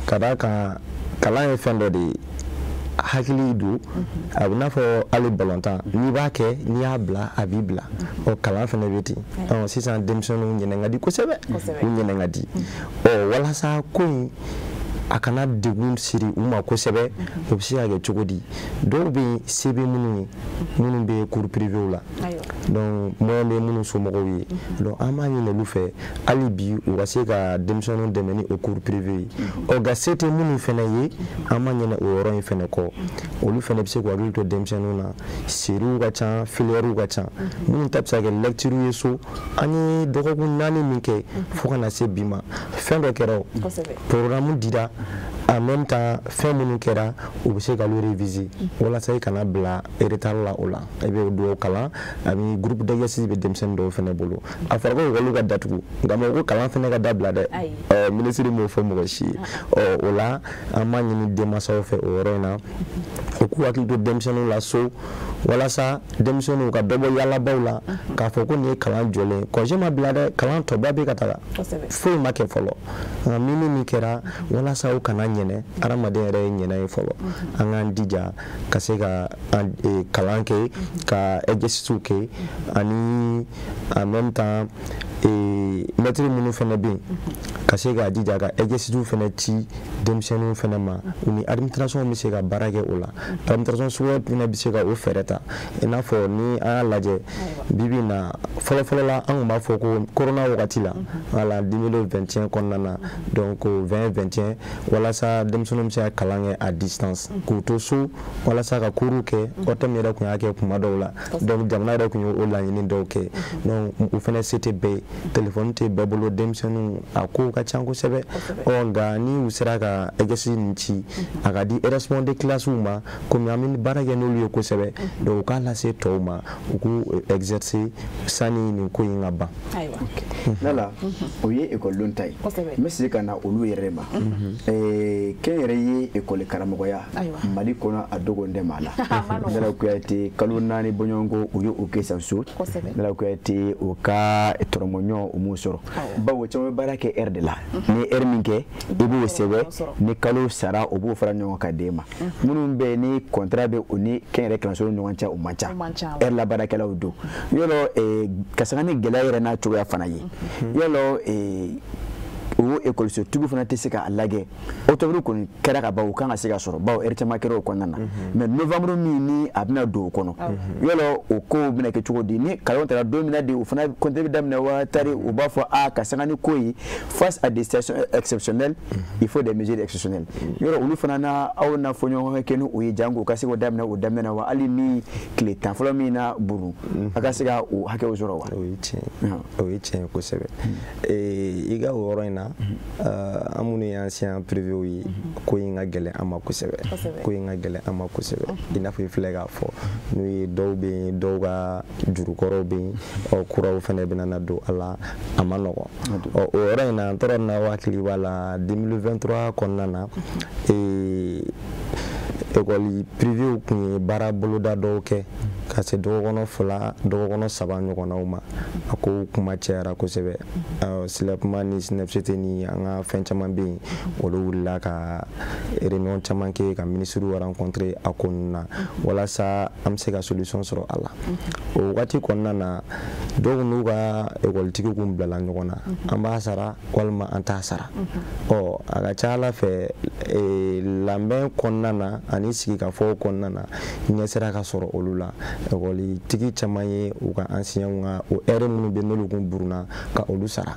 ka d'a kan kalan ye fɛn dɔ de ye hakili don a bɛ n'a fɔ hali balontan n'i b'a kɛ n'i y'a bila a b'i bila kalan fɛnɛ bɛ ten sisan denmisɛnninw ɲɛnɛ ka di kosɛbɛ u ɲɛnɛ ka di walasa ko in a kana degun siri u ma kosɛbɛ o bɛ se ka kɛ cogo di dɔw bɛ se bɛ minnu ye minnu bɛ cours privés la donc moyen bɛ minnu somɔgɔw ye donc an b'a ɲini olu fɛ hali bi u ka se ka denmisɛnninw dɛmɛ ni o cours privés ye nka se tɛ minnu fɛnɛ ye an b'a ɲini o yɔrɔ in fɛnɛ kɔ olu fɛnɛ bɛ se k'u hakili to denmisɛnninw na series ka ca filières ka ca minnu ta bɛ se ka kɛ lecture ye so an ye dɔgɔkun 4 min kɛ fo ka na se bi ma fɛn dɔ kɛra o programme dira en même temps fɛn minnu kɛra u bɛ se k'olu réviser walasa i kana bila retard la o la i bɛ dɔw kalan a bɛ groupe d'exercice bɛ denmisɛnnin dɔw fɛnɛ bolo a fɔra ko ekɔliw ka datugu nka mɔgɔ ko kalan fɛnɛ ka dabila dɛ minisiri m'o fɔ mɔgɔ si ye o la an b'a ɲini denmansaw fɛ o yɔrɔ in na u k'u hakili to denmisɛnninw la so walasa denmisɛnninw ka dɔ bɔ yaalabaw la k'a fɔ ko nin ye kalan jɔlen congé ma bila dɛ kalan tɔba bɛ ka taga foyi ma kɛ fɔlɔ nka min kɛra walasa u kana ɲɛnɛ adamaden yɛrɛ ye ɲɛnɛ ye fɔlɔ an k'an dija ka se ka kalan kɛ ka exercices kɛ ani en même temps maître minnu fɛnɛ bɛ yen ka se k'a jija ka exercices fɛnɛ ci denmisɛnninw fɛnɛ ma u ni administration bɛ se ka baara kɛ o la administration suguya fɛnɛ bɛ se ka o fɛɛrɛ ta i n'a fɔ ni an y'a lajɛ bibi in na fɔlɔfɔlɔ la an tun b'a fɔ ko corona wagati la wala 2021 kɔnɔna na donc 2021 walasa denmisɛnninw bɛ se ka kalan kɛ à distance k'u to so walasa ka cours kɛ OTM yɛrɛ tun y'a kɛ kuma dɔw la donc jamana yɛrɛ tun ye o laɲini dɔw kɛ donc u fɛnɛ se tɛ bɛɛ ye téléphone tɛ bɛɛ bolo denmisɛnninw a kow ka ca kosɛbɛ nka ni u sera ka exercice nin ci a ka di responsable de classe ma komi an bɛ baara kɛ n'olu ye kosɛbɛ donc u k'a lase tɔw ma u k'u exercer sani nin ko in ka ban. Lala o ye ekɔlidenw ta ye n bɛ segin ka na olu yɛrɛ ma kɛnyɛrɛ ye ekɔli karamɔgɔya Mali kɔnɔ a dogolen ma la Dala Kuyate kalo 4 bɔɲɔgɔnko u ye o kɛ Sanso Dala Kuyate o ka tɔrɔmɔɲɔ o m'o sɔrɔ bawo caman bɛ baara kɛ heure de la ni heure min kɛ i b'o sɛbɛn ni kalo sara o b'o fara ɲɔgɔn kan d'e ma minnu bɛ ni contrat bɛ o ni kɛnyɛrɛ kalanso ni ɲɔgɔn cɛ o man ca heure la baarakɛlaw don yɔrɔ ka sanga ni gɛlɛya yɛrɛ n'a cogoya fana ye yɔrɔ o ekɔliso tigiw fana tɛ se k'a lajɛ octobre kɔni kɛra ka ban u kan ka se ka sɔrɔ bawo heure caman kɛra o kɔnɔna na mais novembre min ni a bɛna don o kɔnɔ yɔrɔ o kow bɛna kɛ cogo di ni kalanw taara don min na de o fana compte bɛ daminɛ wa tari u b'a fɔ ka sanga ni ko ye face à des situations exceptionnelles il faut des mesures exceptionnelles yɔrɔ olu fana na aw na fɔ ɲɔgɔn kɛ ni o ye jango ka se k'o daminɛ o daminɛ na wa hali ni tile 10 fɔlɔ min na buru a ka se ka o hakɛw sɔrɔ wa. o ye tiɲɛ kosɛbɛ i ka o yɔrɔ in na an minnu ye ancien privé ye ko in ka gɛlɛn an ma kosɛbɛ ko in ka gɛlɛn an ma kosɛbɛ i n'a fɔ i filɛ k'a fɔ n'u ye dɔw bɛ yen dɔw ka jurukɔrɔw bɛ yen kuraw fana bɛna na don a la a ma nɔgɔn o yɔrɔ in na an tɔrɔ na hakili b'a la 2023 kɔnɔna na école privée kun ye baara boloda dɔw kɛ ka se dɔgɔkɔnɔ 2 dɔgɔkɔnɔ 3 ɲɔgɔnnaw ma a ko kuma cayara kosɛbɛ SLEPMA ni SNEPST ni an ka fɛn caman bɛ yen olu wulila ka réunion caman kɛ ka ministres rencontrer a ko ninnu na walasa an bɛ se ka solution sɔrɔ a la o wagati kɔnɔna na dɔw n'u ka écoletigiw kun bilala ɲɔgɔn na an b'a sara walima an t'a sara a ka ca Ala fɛ lamɛn kɔnɔna na ani sigikafɔ kɔnɔna na ɲɛsira ka sɔrɔ olu la écolitigi caman ye u ka enseignants ka o heure minnu bɛ n'olu kun buruna ka olu sara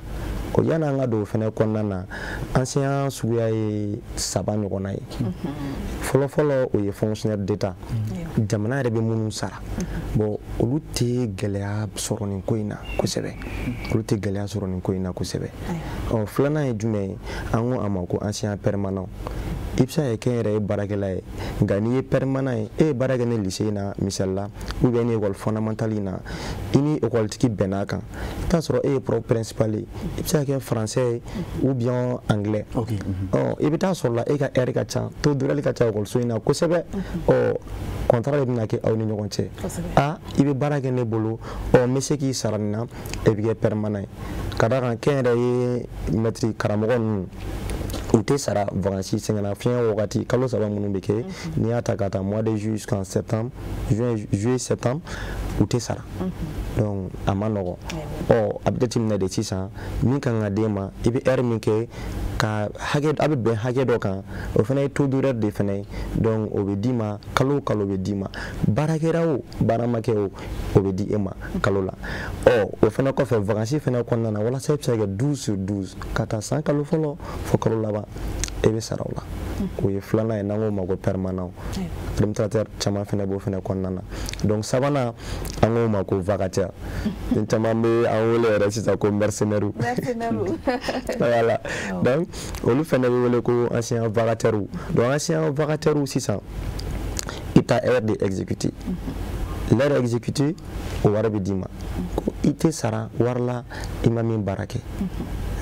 o yani an ka don o fɛnɛ kɔnɔna na enseignant suguya ye 3 ɲɔgɔnna ye fɔlɔfɔlɔ o ye fonctionnaire d'état jamana yɛrɛ bɛ minnu sara bon olu tɛ gɛlɛya sɔrɔ nin ko in na kosɛbɛ olu tɛ gɛlɛya sɔrɔ nin ko in na kosɛbɛ filanan ye jumɛn ye an ko a ma ko enseignant permanent i bɛ se ka kɛ yɛrɛ ye baarakɛla ye nka n'i ye permanent ye e ye baara kɛ ni lycée in na misali la ou bien ni école fondamentale in na i ni écolitigi bɛnn'a kan i t'a sɔrɔ e ye prof principal ye i bɛ se ka kɛ français ye ou bien anglais i bɛ taa sɔrɔ la e ka heure ka ca taux d'horaire ka ca école so in na kosɛbɛ contrat de bɛna kɛ aw ni ɲɔgɔn cɛ i bɛ baara kɛ ne bolo n bɛ se k'i sara nin na e bɛ kɛ permanent ye ka d'a kan kɛnyɛrɛ ye maître karamɔgɔ ninnu u tɛ sara vacances sɛgɛnna fiɲɛ wagati kalo 3 minnu bɛ kɛ n'i y'a ta ka taa mois de juillet jusqu'en septembre juillet septembre u tɛ sara donc a ma nɔgɔn a bɛ jateminɛ de sisan min kan ka d'e ma i bɛ heure min kɛ ka hakɛ a bɛ bɛn hakɛ dɔ kan o fana ye taux d'horaire de fana ye donc o bɛ d'i ma kalo o kalo bɛ d'i ma baara kɛra o baara ma kɛ o bɛ di e ma kalo la o fana kɔfɛ vacances fana kɔnɔna na walasa i bɛ se ka kɛ 12 sur 12 ka taa san kalo fɔlɔ fo kalo laban e bɛ sara o la o ye filanan ye n'an k'o ma ko permanent administrateur caman fana b'o fana kɔnɔna na donc sabanan an k'o ma ko vacataire ni caman bɛ an wele yɛrɛ sisan ko mercenaires voilà donc olu fana bɛ wele ko ancien vacataires donc ancien vacataires sisan i bɛ taa heure de exécuter l'heure exécutée o wari bɛ d'i ma ko i tɛ sara wari la i ma min baara kɛ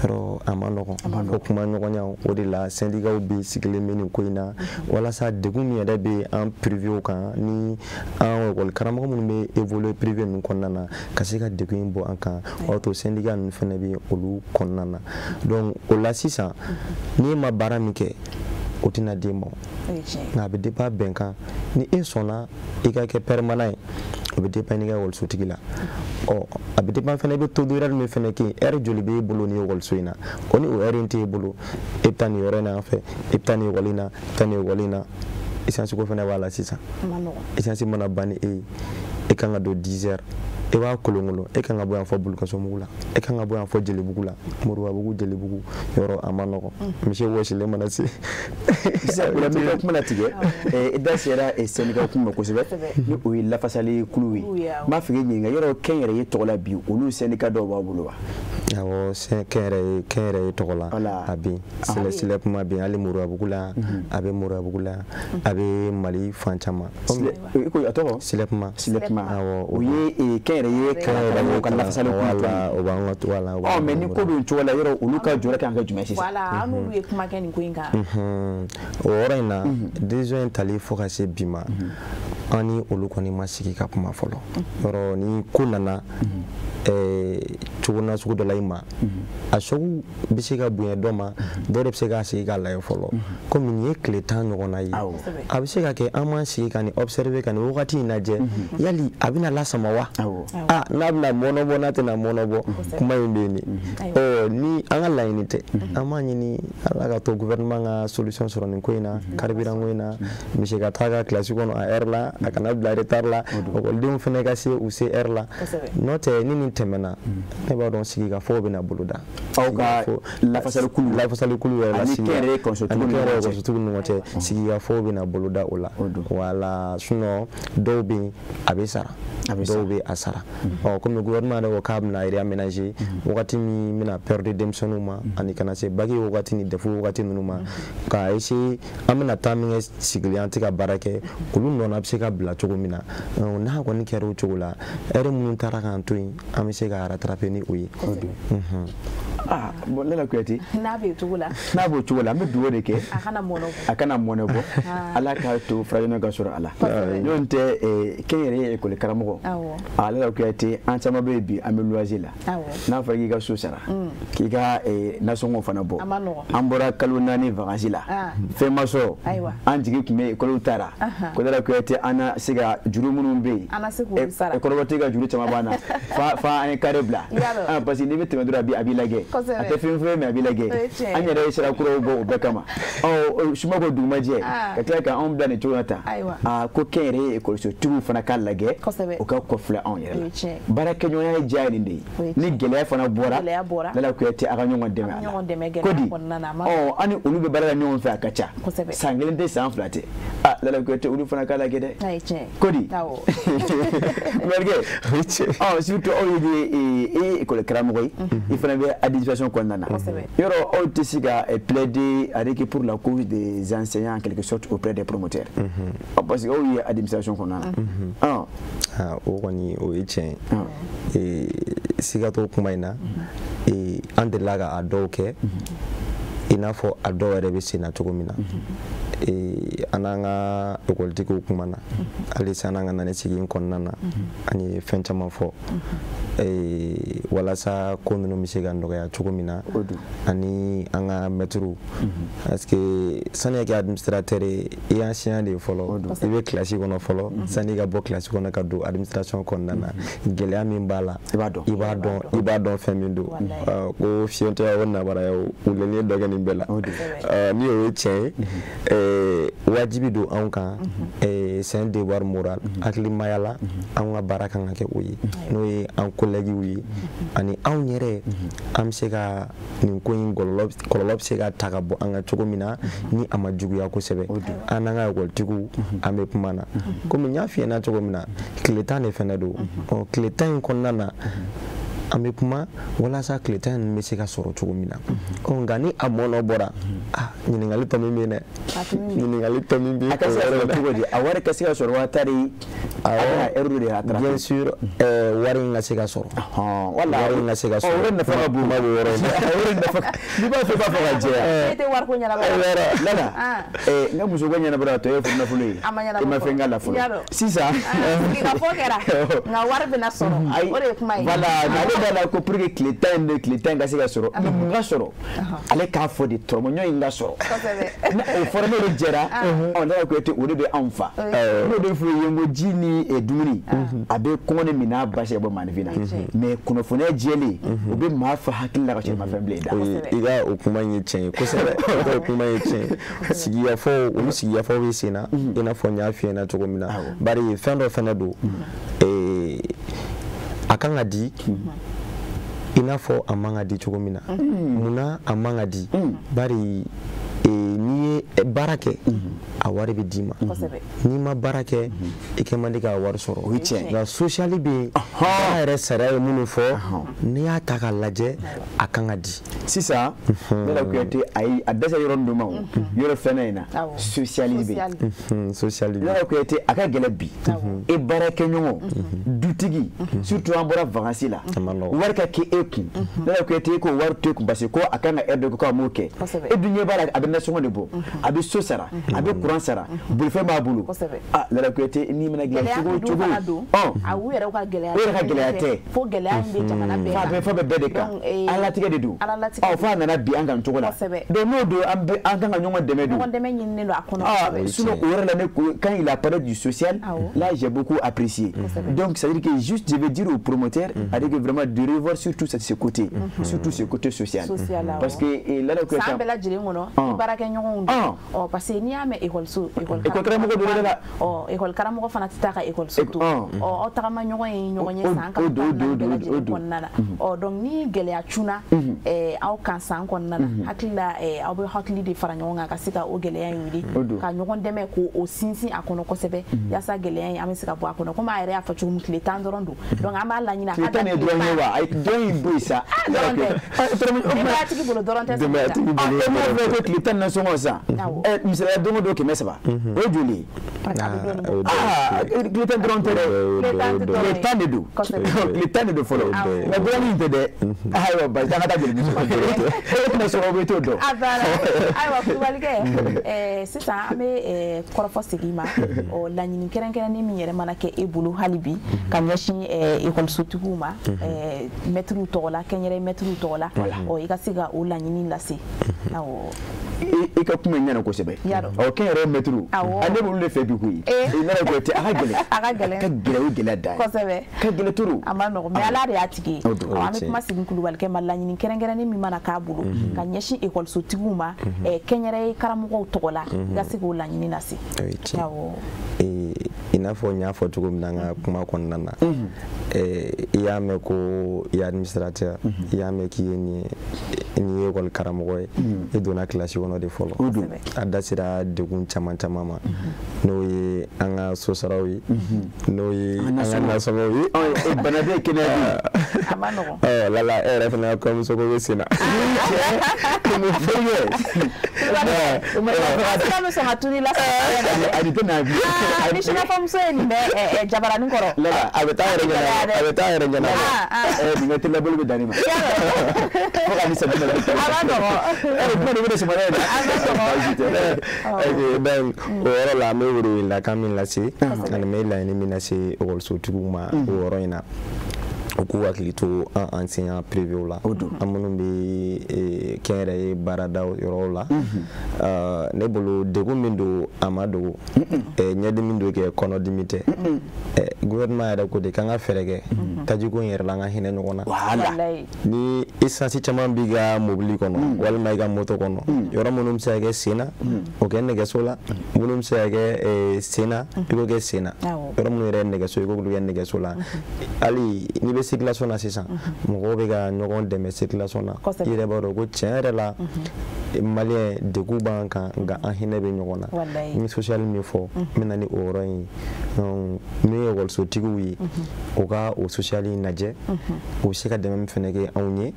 yɔrɔ a ma nɔgɔn o kuma ɲɔgɔnya o de la syndicat bɛ sigilen bɛ nin ko in na walasa degun min yɛrɛ bɛ an privéw kan ni an école karamɔgɔ minnu bɛ évoluer privé ninnu kɔnɔna na ka se ka degun in bɔ an kan o to syndicat ninnu fana bɛ olu kɔnɔna na donc o la sisan n'i ma baara min kɛ o tɛna d'e ma nka a bɛ dépend bɛnkan ni e sɔnna i ka kɛ permanent ye o bɛ dépend n'i ka école la a bɛ dépend fana i bɛ taux d'horaire min fana kɛ heure joli b'e bolo ni école in na o ni o heure in t'e bolo e bɛ taa nin yɔrɔ in na fɛ e bɛ taa nin école in na i bɛ taa nin école in na essence ko fana b'a la sisan essence mana ban ni e ye e kan ka don 10 heures e b'a kolonkolon e kan ka bɔ yan fɔ Bulukasomugu la e kan ka bɔ yan fɔ Jelibugu la Moribabugu Jelibugu yɔrɔ a ma nɔgɔn misi wɔsilen mana se ola mi ka kuma latigɛ i da sera syndicat kuma kosɛbɛ ni o ye lafasali kulu ye n b'a fɛ k'e ɲininka yɔrɔ kɛnyɛrɛ ye tɔgɔ la bi olu syndicat dɔw b'a bolo wa awɔ kɛnyɛrɛ ye tɔgɔ la a bɛ SLEPMA bɛ yen hali Moribabugu la a bɛ Moribabugu la a bɛ Mali fan caman a tɔgɔ SLEPMA awɔ o ye kɛnyɛrɛ ye ka lafasali kulu o b'an ka togo la mais ni ko bɛ cogo la yɔrɔ olu ka jɔyɔrɔ kan ka kɛ jumɛn sisan voilà an n'olu ye kuma kɛ nin ko in kan o yɔrɔ in na décision in tali fo ka se bi ma an ni olu kɔni ma sigi ka kuma fɔlɔ yɔrɔ ni ko nana cogo na sugu dɔ la i ma a sogo bɛ se ka bonya dɔ ma dɔ de bɛ se k'a sigi k'a lajɛ fɔlɔ komi nin ye tile 10 ɲɔgɔnna ye a bɛ se ka kɛ an m'an sigi ka nin observer ka nin wagati in lajɛ yali a bɛna lasama wa n'a bɛna mɔnɔbɔ n'a tɛna mɔnɔbɔ kuma in bɛ yen ni an ka laɲini tɛ an b'a ɲini ala ka to gouvernement ka solution sɔrɔ nin ko in na carburant ko in na misi ka taa ka classe kɔnɔ a heure la a kana bila retard la écolidenw fana ka se u se heure la n'o tɛ ni nin tɛmɛna ne b'a dɔn sigikafɔw bɛna boloda aw ka lafasali kulu yɛrɛ la ani kɛnɛrɛ kɔnsotigiw ni ɲɔgɔn cɛ sigikafɔw bɛna boloda o la wala sinon dɔw bɛ yen a bɛ sara dɔw bɛ a sara komi gouvernement yɛrɛ ko k'a bɛna réaménager wagati min bɛna perdre denmisɛnninw ma ani kana se bagi wagati ni defu wagati ninnu ma ka essayer an bɛna taa min kɛ sigilen an tɛ ka baara kɛ olu nɔna bɛ se ka bila cogo min na n'a kɔni kɛra o cogo la heure minnu taara k'an to yen an bɛ se ka rattraper ni o ye. Bon ne la Kuyate n'a b'o cogo la an bɛ dugawu de kɛ a kana mɔnɛ bɔ Ala k'a to farajɛla ka sɔrɔ a la n'o tɛ kɛnyɛrɛye école karamɔgɔ ale la Kuyate an caman bɛ bi an bɛ loyer la n'a fɔra k'i ka so sara k'i ka nasɔngɔ fana bɔ an bɔra kalo 4 vacances la fɛn ma sɔrɔ an jigi tun bɛ école taara ko la Kuyate an na se ka juru minnu bɛ yen école tɛ ka juru caman b'an na fa an ye carré bila parce que n'i bɛ tɛmɛ dɔrɔn a b'i lajɛ a tɛ fɛn fɛn mais a b'i lajɛ an yɛrɛ ye sira kuraw bɔ o bɛɛ kama suma ko dugumajɛ ka tila ka anw bila nin cogo la tan ko kɛnyɛrɛye école fana k'a lajɛ o ka kɔfilɛ anw yɛrɛ la baarakɛɲɔgɔnya ye diya nin de ye ni gɛlɛya fana bɔra ne la Kuyate a ka ɲɔgɔn dɛmɛ a la ko di an ni olu bɛ baara la ɲɔgɔn fɛ a ka ca san 1 tɛ san 2 tɛ ne la Kuyate olu fana k'a lajɛ dɛ ko di surtout aw ye école karamɔgɔ ye i fana bɛ administration kɔnɔna na yɔrɔ aw tɛ se ka plaider avec pour la cause des enseignants en quelque sorte auprès des promoteurs parce que aw ye administration kɔnɔna na o kɔni o ye tiɲɛ ye siga t'o kuma in na an delila ka a dɔw kɛ i n'a fɔ a dɔw yɛrɛ bɛ sen na cogo min na an n'an ka écoletigiw kuma na halisa n'an ka na ni sigi in kɔnɔna na an ye fɛn caman fɔ walasa ko ninnu bɛ se ka nɔgɔya cogo min na ani an ka maîtres parce que sani ka kɛ administrateur ye i ye enseignant de ye fɔlɔ i bɛ classe kɔnɔ fɔlɔ sani ka bɔ classe kɔnɔ ka don administration kɔnɔna na gɛlɛya min b'a la i b'a dɔn fɛn min don ko fiyɛntɔya o nabara ye wuleni dɔ kɛ nin bɛɛ la ni o ye tiɲɛ ye wajibi don anw kan c'est un devoir moral hakilimaya la an ka baara kan ka kɛ o ye n'o ye an collègues ye ani anw yɛrɛ an bɛ se ka nin ko in kɔlɔlɔ bɛ se ka ta ka bɔ an ka cogo min na ni a ma juguya kosɛbɛ an n'an ka écoletigiw an bɛ kuma na komi n y'a f'i ɲɛna cogo min na tile 10 de fɛnɛ don tile 10 in kɔnɔna na an bɛ kuma walasa tile 10 in bɛ se ka sɔrɔ cogo min na nka ni a mɔnɔ bɔra ɲininkali tɔ min bɛ yen dɛ ɲininkali tɔ min bɛ yen a ka se ka sɔrɔ cogo di a wari ka se ka sɔrɔ waa tari heure de rattraper bien sûr wari in ka se ka sɔrɔ wari in ka se ka sɔrɔ o yɛrɛ nafa ka bon ma b'o yɔrɔ in na o yɛrɛ nafa n'i b'a fɛ i b'a fɔ ka jɛya e tɛ wari ko ɲɛnabɔ Lala n ka muso ko ɲɛnabɔ a tɔ ye furu nafolo ye i ma fɛn k'a la fɔlɔ sisan sigikafɔ kɛra nka wari bɛna sɔrɔ o de ye kuma ye voilà la ko pour que tile 10 ka se ka sɔrɔ mais mun ka sɔrɔ ale k'a fɔ de tɔrɔmɔɲɔ in ka sɔrɔ o fɔra ne de jɛra ne la Kuyate o de bɛ anw fa n'o de f'u ye n ko ji ni dumuni a bɛ kɔngɔ de minɛ a basi ka bɔ maanifin na mais kunnafoniya jɛlen o bɛ maa fa hakili la ka sɔrɔ i ma fɛn bilen da i ka o kuma in ye tiɲɛ ye kosɛbɛ i ka o kuma in ye tiɲɛ ye sigikafɔw olu sigikafɔw bɛ sen na i n'a fɔ n y'a f'i ɲɛna cogo min na bari fɛn dɔ fɛnɛ don a kan ka di i n'a fɔ a man ka di cogo min na munna a man ka di bari n'i ye baara kɛ a wari bɛ d'i ma n'i ma baara kɛ i kɛ man di k'a wari sɔrɔ o ye tiɲɛ nka sociali bɛ yen baara yɛrɛ sariya ye minnu fɔ n'i y'a ta k'a lajɛ a kan ka di sisan ne la Kuyate ayi a dɛsɛ yɔrɔ min ma yɔrɔ fɛnɛ in na sociali bɛ yen sociali ne la Kuyate a ka gɛlɛn bi e baara kɛ ɲɔgɔn dutigi surtout an bɔra vacances la wari ka kɛ e kun ne la Kuyate e k'o wari to e kun parce que ko a kan ka heure dɔ kɛ k'a m'o kɛ e dun ɲɛ b'a la a bɛ nasɔngɔ de bɔ a bɛ so sara a bɛ courant sara bolifɛn b'a bolo ne la Kuyate n'i mana gɛlɛya cogo o cogo u yɛrɛ ka gɛlɛya tɛ fo gɛlɛya in bɛ jamana bɛɛ fɔ bɛɛ de kan alatigɛ de don fo a nana bi an kan cogo la donc n'o don an kan ka ɲɔgɔn dɛmɛ don ɲɔgɔn dɛmɛ ɲininen don a kɔnɔ sinon o yɛrɛ la ne quand il a parlé du social là j'ai beaucoup apprécié donc c'est à dire que juste je vais dire aux promoteurs avec vraiment de revoir surtout ce côté surtout ce côté social parce que là le ça bela jire ngono baraka ñongo parce que ni ame école karamo do la école karamo fana titaka école surtout o tagama ñongo ñe sanka do nana donc ni gele acuna aw kan san kon nana hakila aw be hakili de fara ñongo ka sika o gele yan yidi ka ñongo deme ko o sinsin akono ko sebe ya sa gele yan amesika bo akono ko ma ere afa chum kle tandorondo donc amba la ñina ka tane do ñewa ay do boisa tigi bolo doronte de ma tigi bolo ko kle tan na so ngosa misala do do ke mesaba o juli kle tan doronte le tan de do le tan de follow la do ni de aywa ba janga ta jeli so na so be to do aywa ku walike sisa ame korofo sigima o la ñini keren ni mi yere manake e bulu halibi kan yashi école sutuguma maître tola kenyere maître tola o ikasiga o la ñini lasi awo e ka kuma nyana ko sebe o kenyere maître ane bulu le fe bi kuyi e na ko te aga gele ka gele o gele da ko sebe ka gele turu amano me ala de atiki ame kuma sigin kulu walike malla ñini keren ni mi mana ka bulu kan yashi école sutuguma kenyere karamugo tola ikasiga o la ñini lasi awo ina fo nya fo tugo mnanga kuma konna na ya me ko ya administrateur ya me ki ni école karamogo e dona classe wono de folo adasira de gun chama mama no yi anga sosarawi no yi anga nasawi e banade kenadi amano la era fana comme so ko wesina comme feye kama so hatuni la adite na bi addition fam so en jabara ni koro la abeta rengena dinga la bolu danima ko ani sabi na amano ko ni se mara ben ora la me wuri la kamin la si ana me la ni minasi o so tuguma oro ina ku wakilito enseignant privé la amunu bi kere barada yoro la ne bolo degu mindo amado nyade mindo ke kono dimite gouvernement ya ko de kanga ferege taji ko yer la nga hine ngona wala ni essence chama biga mobili kono wal maiga moto kono yoro munum sege sina o ken ne gesola munum sege sina iko ge sina yoro munum re ne geso iko ge ne gesola ali ni circulation na sisan mo be ga ñogon deme circulation na ire baro ko tiere la malien de kubanka ga ahine be ñogona ni social mi fo minani oroyi ni wol so tiguwi o ga o social naje o sika deme feneke awni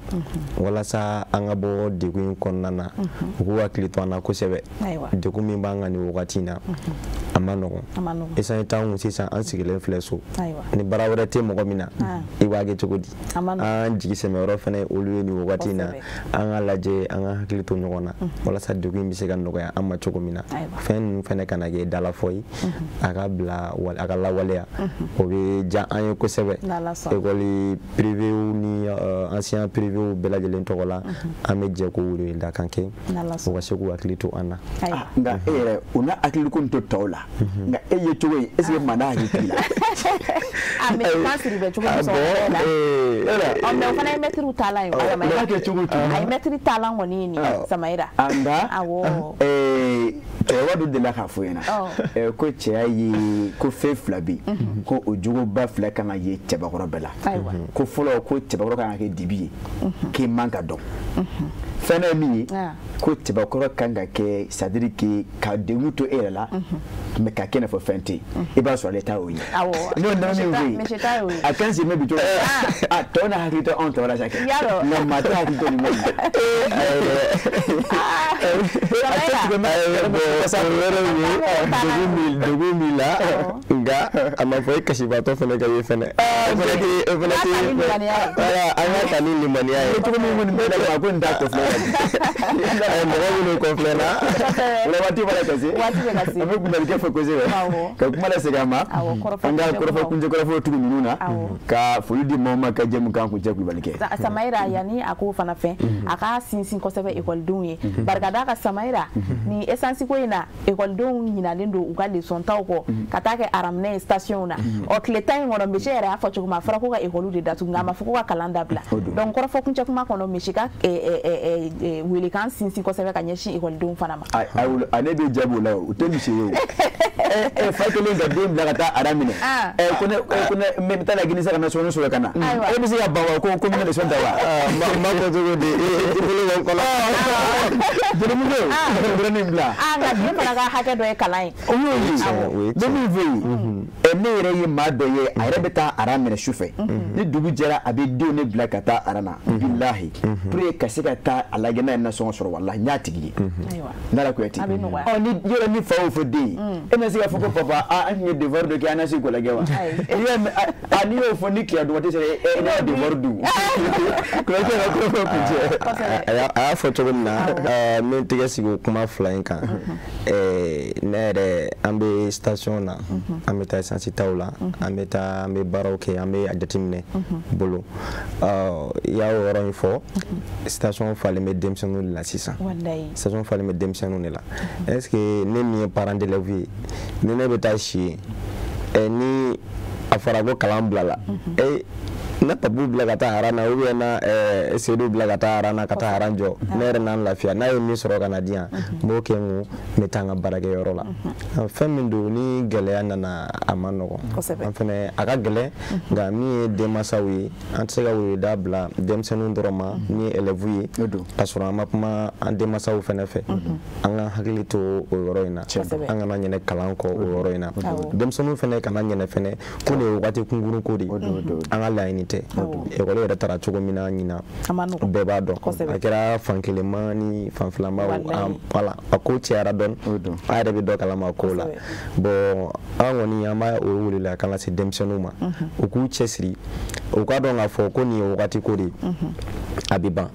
wala sa anga bo de kuin konnana ko wakilito na ko sebe de ko mi banga ni wakatina amano esa tawu sisa ansigile fleso ni barawre te mo gomina iwage tugudi an jigi semero fene olu ni wakati na an alaje an hakilito nyona wala sa dugu mi se kan noya amma chogomina fen fene kana ge dala foyi aga bla wala aga la wala o be ja an ko sebe école privé ni ancien privé ou bela de lentola ame je ko wuri da kanke o wa segu hakilito ana nga una hakilito to tola nga eye chogoy ese mana hakilila ame kasiri be chogoy so on me fana metri talent wala mai ke chugutu ai metri talent woni ni samaira anda awo wadu de la khafuena ko chayi ko fe flabi ko ojugo ba fla kan ye tebakoro bela ko folo ko tebakoro kan ke dibi ke manka do fana mi ko tebakoro kan ga ke sadiri ke ka de muto era me ka kena fo fenti e ba so leta oyi no mi akan si me bi to tona hakito on to wala shake no mata hakito ni mo dogu mila nga ama foi kashibato fene ga yefene anga tani limania to ko mo ni bela ko nda to fle mo ko fle na le wati bala kasi abe ku dalike fo ko zewe ka kuma la segama anga korofo kunje korofo tugu minuna ka fuludi moma ka jem kan ku je ku balike samaira yani ako fana fe aka sinsin ko sebe école dunye barkada ka samaira ni essence ko na écoledenw ɲinalen don u ka leçon taw kɔ ka taa kɛ araminɛ station na ɔ tile 10 in kɔnɔ misi yɛrɛ y'a fɔ cogo min a fɔra ko ka école de datugu nka a ma fɔ ko ka kalan dabila donc kɔrɔfɔ kuncɛ kuma kɔnɔ misi ka welekan sinsin kosɛbɛ ka ɲɛsin écoledenw fana ma ale bɛ jaabi o la o tɛ misi ye o fa kelen ka den bila ka taa ara minɛ ko ne bɛ taa Guinée ka na sɔnni sɔrɔ ka na e bɛ se ka ban wa ko n bɛ leçon ta wa ma ko cogo di e bolo bɛ n kɔnɔ jelimuso dɔrɔn bila nka den fana ka hakɛ dɔ ye kalan ye o y'o ye bɛ min fɔ yen ne yɛrɛ ye maa dɔ ye a yɛrɛ bɛ taa ara minɛ sufɛ ni dugu jɛra a bɛ denw ne bila ka taa ara na bilahi pour que ka se ka taa a lajɛ n'a ye nasɔngɔ sɔrɔ walahi n y'a tigi ye n'Ala ko ten ni yɔrɔ ni fa y'o fɔ den ye e ma se ka fɔ ko papa an tun ye devoir dɔ kɛ an na se k'o lajɛ wa n'i y'o fɔ ni tile dɔgɔtɛ sera e n'a devoir dun a y'a fɔ cogo min na n bɛ tɛgɛ sigi o kuma fila in kan ne yɛrɛ an bɛ station na an bɛ taa essence taw la an bɛ baaraw kɛ an bɛ a jateminɛ bolo i y'a o yɔrɔ in fɔ station falen bɛ denmisɛnninw de la sisan station falen bɛ denmisɛnninw de la est-ce que ne min ye parent d'élève ye ni ne bɛ taa si ye ni a fɔra ko kalan bila la na papu bila ka taa arana ou bien na sedu bila ka taa arana ka taa aran jɔ ne yɛrɛ n'an lafiya n'a ye min sɔrɔ ka na di yan n b'o kɛ n kun n bɛ taa n ka baarakɛyɔrɔ la fɛn min don ni gɛlɛya nana a ma nɔgɔn an fɛnɛ a ka gɛlɛn nka min ye denmansaw ye an tɛ se ka weleda bila denmisɛnninw dɔrɔn ma min ye élève ye ka sɔrɔ an ma kuma an denmansaw fɛnɛ fɛ an ka hakili to o yɔrɔ in na an kana ɲinɛ kalan kɔ o yɔrɔ in na denmisɛnninw fɛnɛ kana ɲinɛ fɛnɛ ko nin ye wagati kunkurun ko de ye an ka laɲini tɛ école yɛrɛ taara cogo min na ɲina bɛɛ b'a dɔn a kɛra fan kelenma ni fan filama voilà a ko cɛyara dɔɔni a yɛrɛ bɛ dɔ kalama ko la bon an kɔni an b'a o welela kan lase denmisɛnninw ma u k'u cɛsiri u k'a dɔn k'a fɔ ko nin ye wagati ko de ye a bɛ ban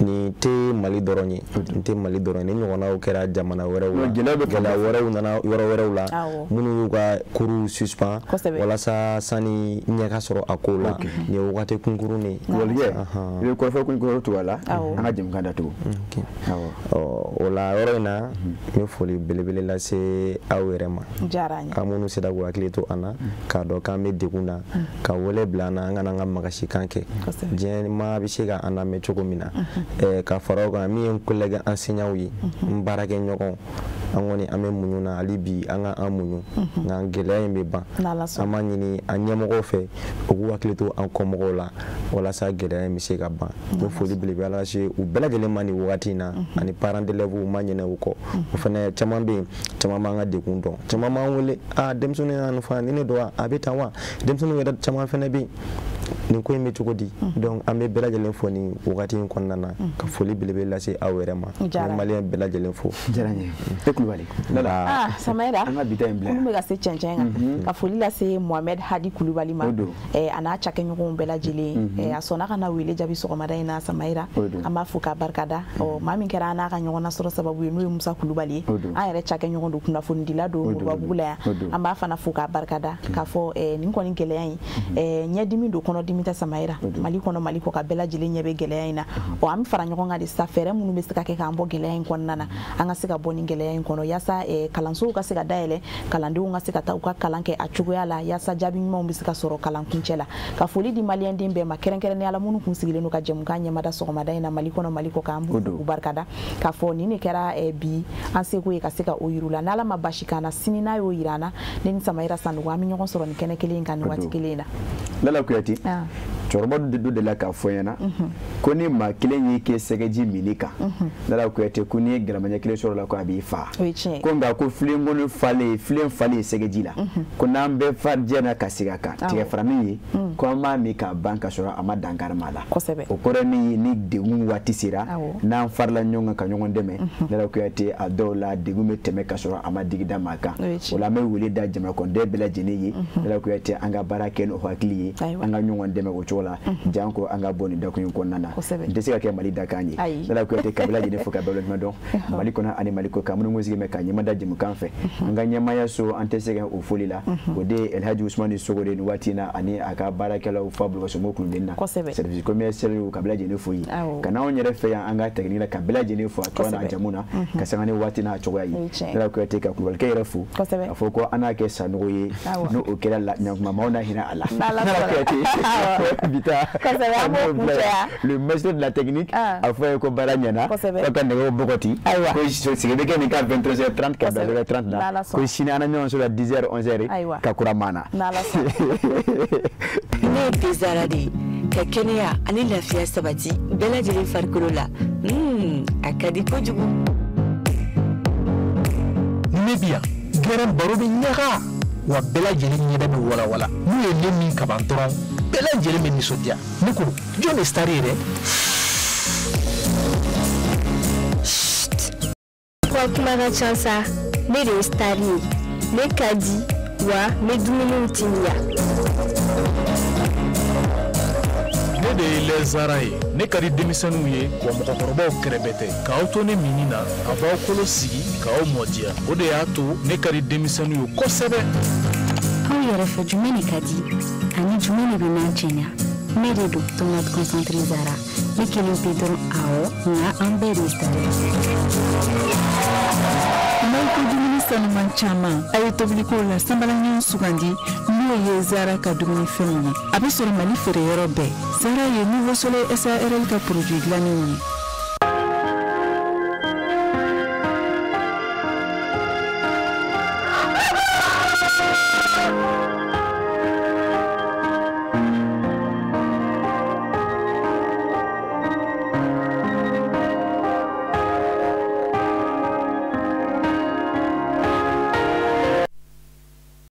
nin tɛ Mali dɔrɔn ye nin tɛ Mali dɔrɔn ye ni ɲɔgɔnnaw kɛra jamana wɛrɛw la gɛlɛya wɛrɛw nana yɔrɔ wɛrɛw la minnu y'u ka cours suspend walasa sani ɲɛ ka sɔrɔ a ko la nin ye wagati kunkurun de ye walikɛ i bɛ kɔrɔfɔ kunkɔrɔ to a la an ka jɛmukan datugu o la yɔrɔ in na n bɛ foli belebele lase aw yɛrɛ ma an minnu sera k'u hakili to an na k'a dɔn k'an bɛ degun na ka wele bila an na an kana an ka magasikan kɛ diɲɛ maa bɛ se ka an lamɛn cogo min na ka fara o kan min ye n collègue enseignant ye n baarakɛ ɲɔgɔn an kɔni an bɛ muɲu na hali bi an ka an muɲu nka gɛlɛya in bɛ ban an b'a ɲini an ɲɛmɔgɔw fɛ u k'u hakili to an kɔmɔgɔw la walasa gɛlɛya in bɛ se ka ban n bɛ foli belebele lase u bɛɛ lajɛlen ma nin wagati in na ani parents d'élèves u ma ɲinɛ u kɔ o fana caman bɛ yen caman b'an ka degun dɔn caman b'an wele denmisɛnninw y'a nin fɔ ni ne don a bɛ tan wa denmisɛnninw yɛrɛ caman fana bɛ yen nin ko in bɛ cogo di donc an bɛ bɛɛ lajɛlen fɔ nin wagati in kɔnɔna na ka foli belebele lase aw yɛrɛ ma n bɛ maliyɛn bɛɛ lajɛlen fo diyara n ye e Kulubali Samayira an ka bita in bila minnu bɛ ka se cɛncɛn kan ka foli lase Mohamed Hadi Kulubali ma a n'a cakɛɲɔgɔnw bɛɛ lajɛlen a sɔnna ka na wele jaabi sɔgɔmada in na Samayira an b'a fo k'a barikada maa min kɛra an n'a ka ɲɔgɔn nasɔrɔ sababu ye n'o ye Musa Kulubali ye an yɛrɛ cakɛɲɔgɔn don kunnafonidila don Moribabugu la yan an b'a fana fo k'a barikada k'a fɔ nin kɔni gɛlɛya in ɲɛdimi don kɔnɔdimi tɛ Samayira Mali kɔnɔ Mali kɔ ka bɛɛ lajɛlen ɲɛ bɛ gɛlɛya in na an bɛ fara ɲɔgɔn kan de sa fɛɛrɛ minnu bɛ se ka kɛ k'an bɔ gɛlɛya in kɔnɔna na an ka se ka bɔ nin gɛlɛya in kɔnɔ yaasa kalansow ka se ka dayɛlɛ kalandenw ka se ka taa u ka kalan kɛ a cogoya la yaasa jaabi ɲumanw bɛ se ka sɔrɔ kalan kuncɛ la ka foli di maliyɛnden bɛɛ ma kɛrɛnkɛrɛnnenya la minnu kun sigilen don ka jɛmukan ɲɛmada sɔgɔmada in na Mali kɔnɔ Mali kɔ k'an b'u barikada k'a fɔ nin de kɛra bi an seko ye ka se ka o yiru la n'Ala ma basi k'an na sini n'a y'o yira an na ne ni Samayira Sanogo an bɛ ɲɔgɔn sɔrɔ nin kɛnɛ kelen in kan nin waati kelen in na Lala Kuyate cɛkɔrɔba dɔ de la k'a fɔ ɲɛna ko ni maa kelen y'i kɛ sɛgɛji mini kan Lala Kuyate ko n'i ye gɛlɛmajɛ kelen sɔrɔ la ko a b'i faa ko nka ko filen falen sɛgɛji la ko n'an bɛɛ farijɛ na ka sigi a kan tigɛ fara min ye ko an b'a min k'a ban ka sɔrɔ a ma dankari maa la o kɔrɔ min ye ni degun waati sera n'an farila ɲɔgɔn kan ka ɲɔgɔn dɛmɛ Lala Kuyate a dɔw la degun bɛ tɛmɛ ka sɔrɔ a ma digi da maa kan o la an bɛ wele da jamanakɔnɔden bɛɛ lajɛlen ye Lala Kuyate an ka baara kɛ n'o hakili ye an ka ɲɔgɔn dɛmɛ o cogo la la janko anga boni da ko konnana ndese ka ke mali da kanye dala ko te kabila jine fo kabila ma don mali kona ani mali ko kamunu musiki me kanye manda jimu kanfe anga nyama ya so antese ga o foli la o de El Hadji Ousmane Sogore ni watina ani aka barakela o fablo ko so mokulu denna service commercial o kabila jine fo yi kana on yere fe ya anga tekni la kabila jine fo atwana jamuna kasangani watina chogo yi dala ko te ka ku wal kayra fo afo ko ana ke sanoye no o kela la nyama mauna hina ala le maître de la technique a fait ko baranyana ko kan ne bokoti ko c'est que ni ka 23h30 ka 22h30 la ko sini ana nyon so la 10h 11h ka kuramana ne bizarade ka Kenya ani lafiya sabati bela jeli farkolo la akadi ko jugu Nebia garan baro be nyaga wa bela jeli nyeda be wala wala mu ye lemi kabantoron bela jeli me nisodia nuko John Starire kwa kuma ga chansa ne de Starire ne kadi wa me dumuni utinya ne de lezarai ne kadi demisanu ye wa mokokorobaw kerebete ka autone minina abaw kolo sigi ka o modia o de ato ne kadi demisanu yo kosebe aw yɛrɛ fɛ jumɛn ka di ani jumɛn de bɛ n'an cɛɲa ne de don tomate concentré zara ne kelen pe dɔrɔn awɔ nka an bɛɛ de sara n'aw ko dumuni sanuman caman a ye tobiliko la sanbalaɲɛ sugandi n'o ye zara ka dumunifɛnw ye a bɛ sɔrɔ mali feereyɔrɔ bɛɛ zara ye nouveau soleil SARL ka produit dilannen ye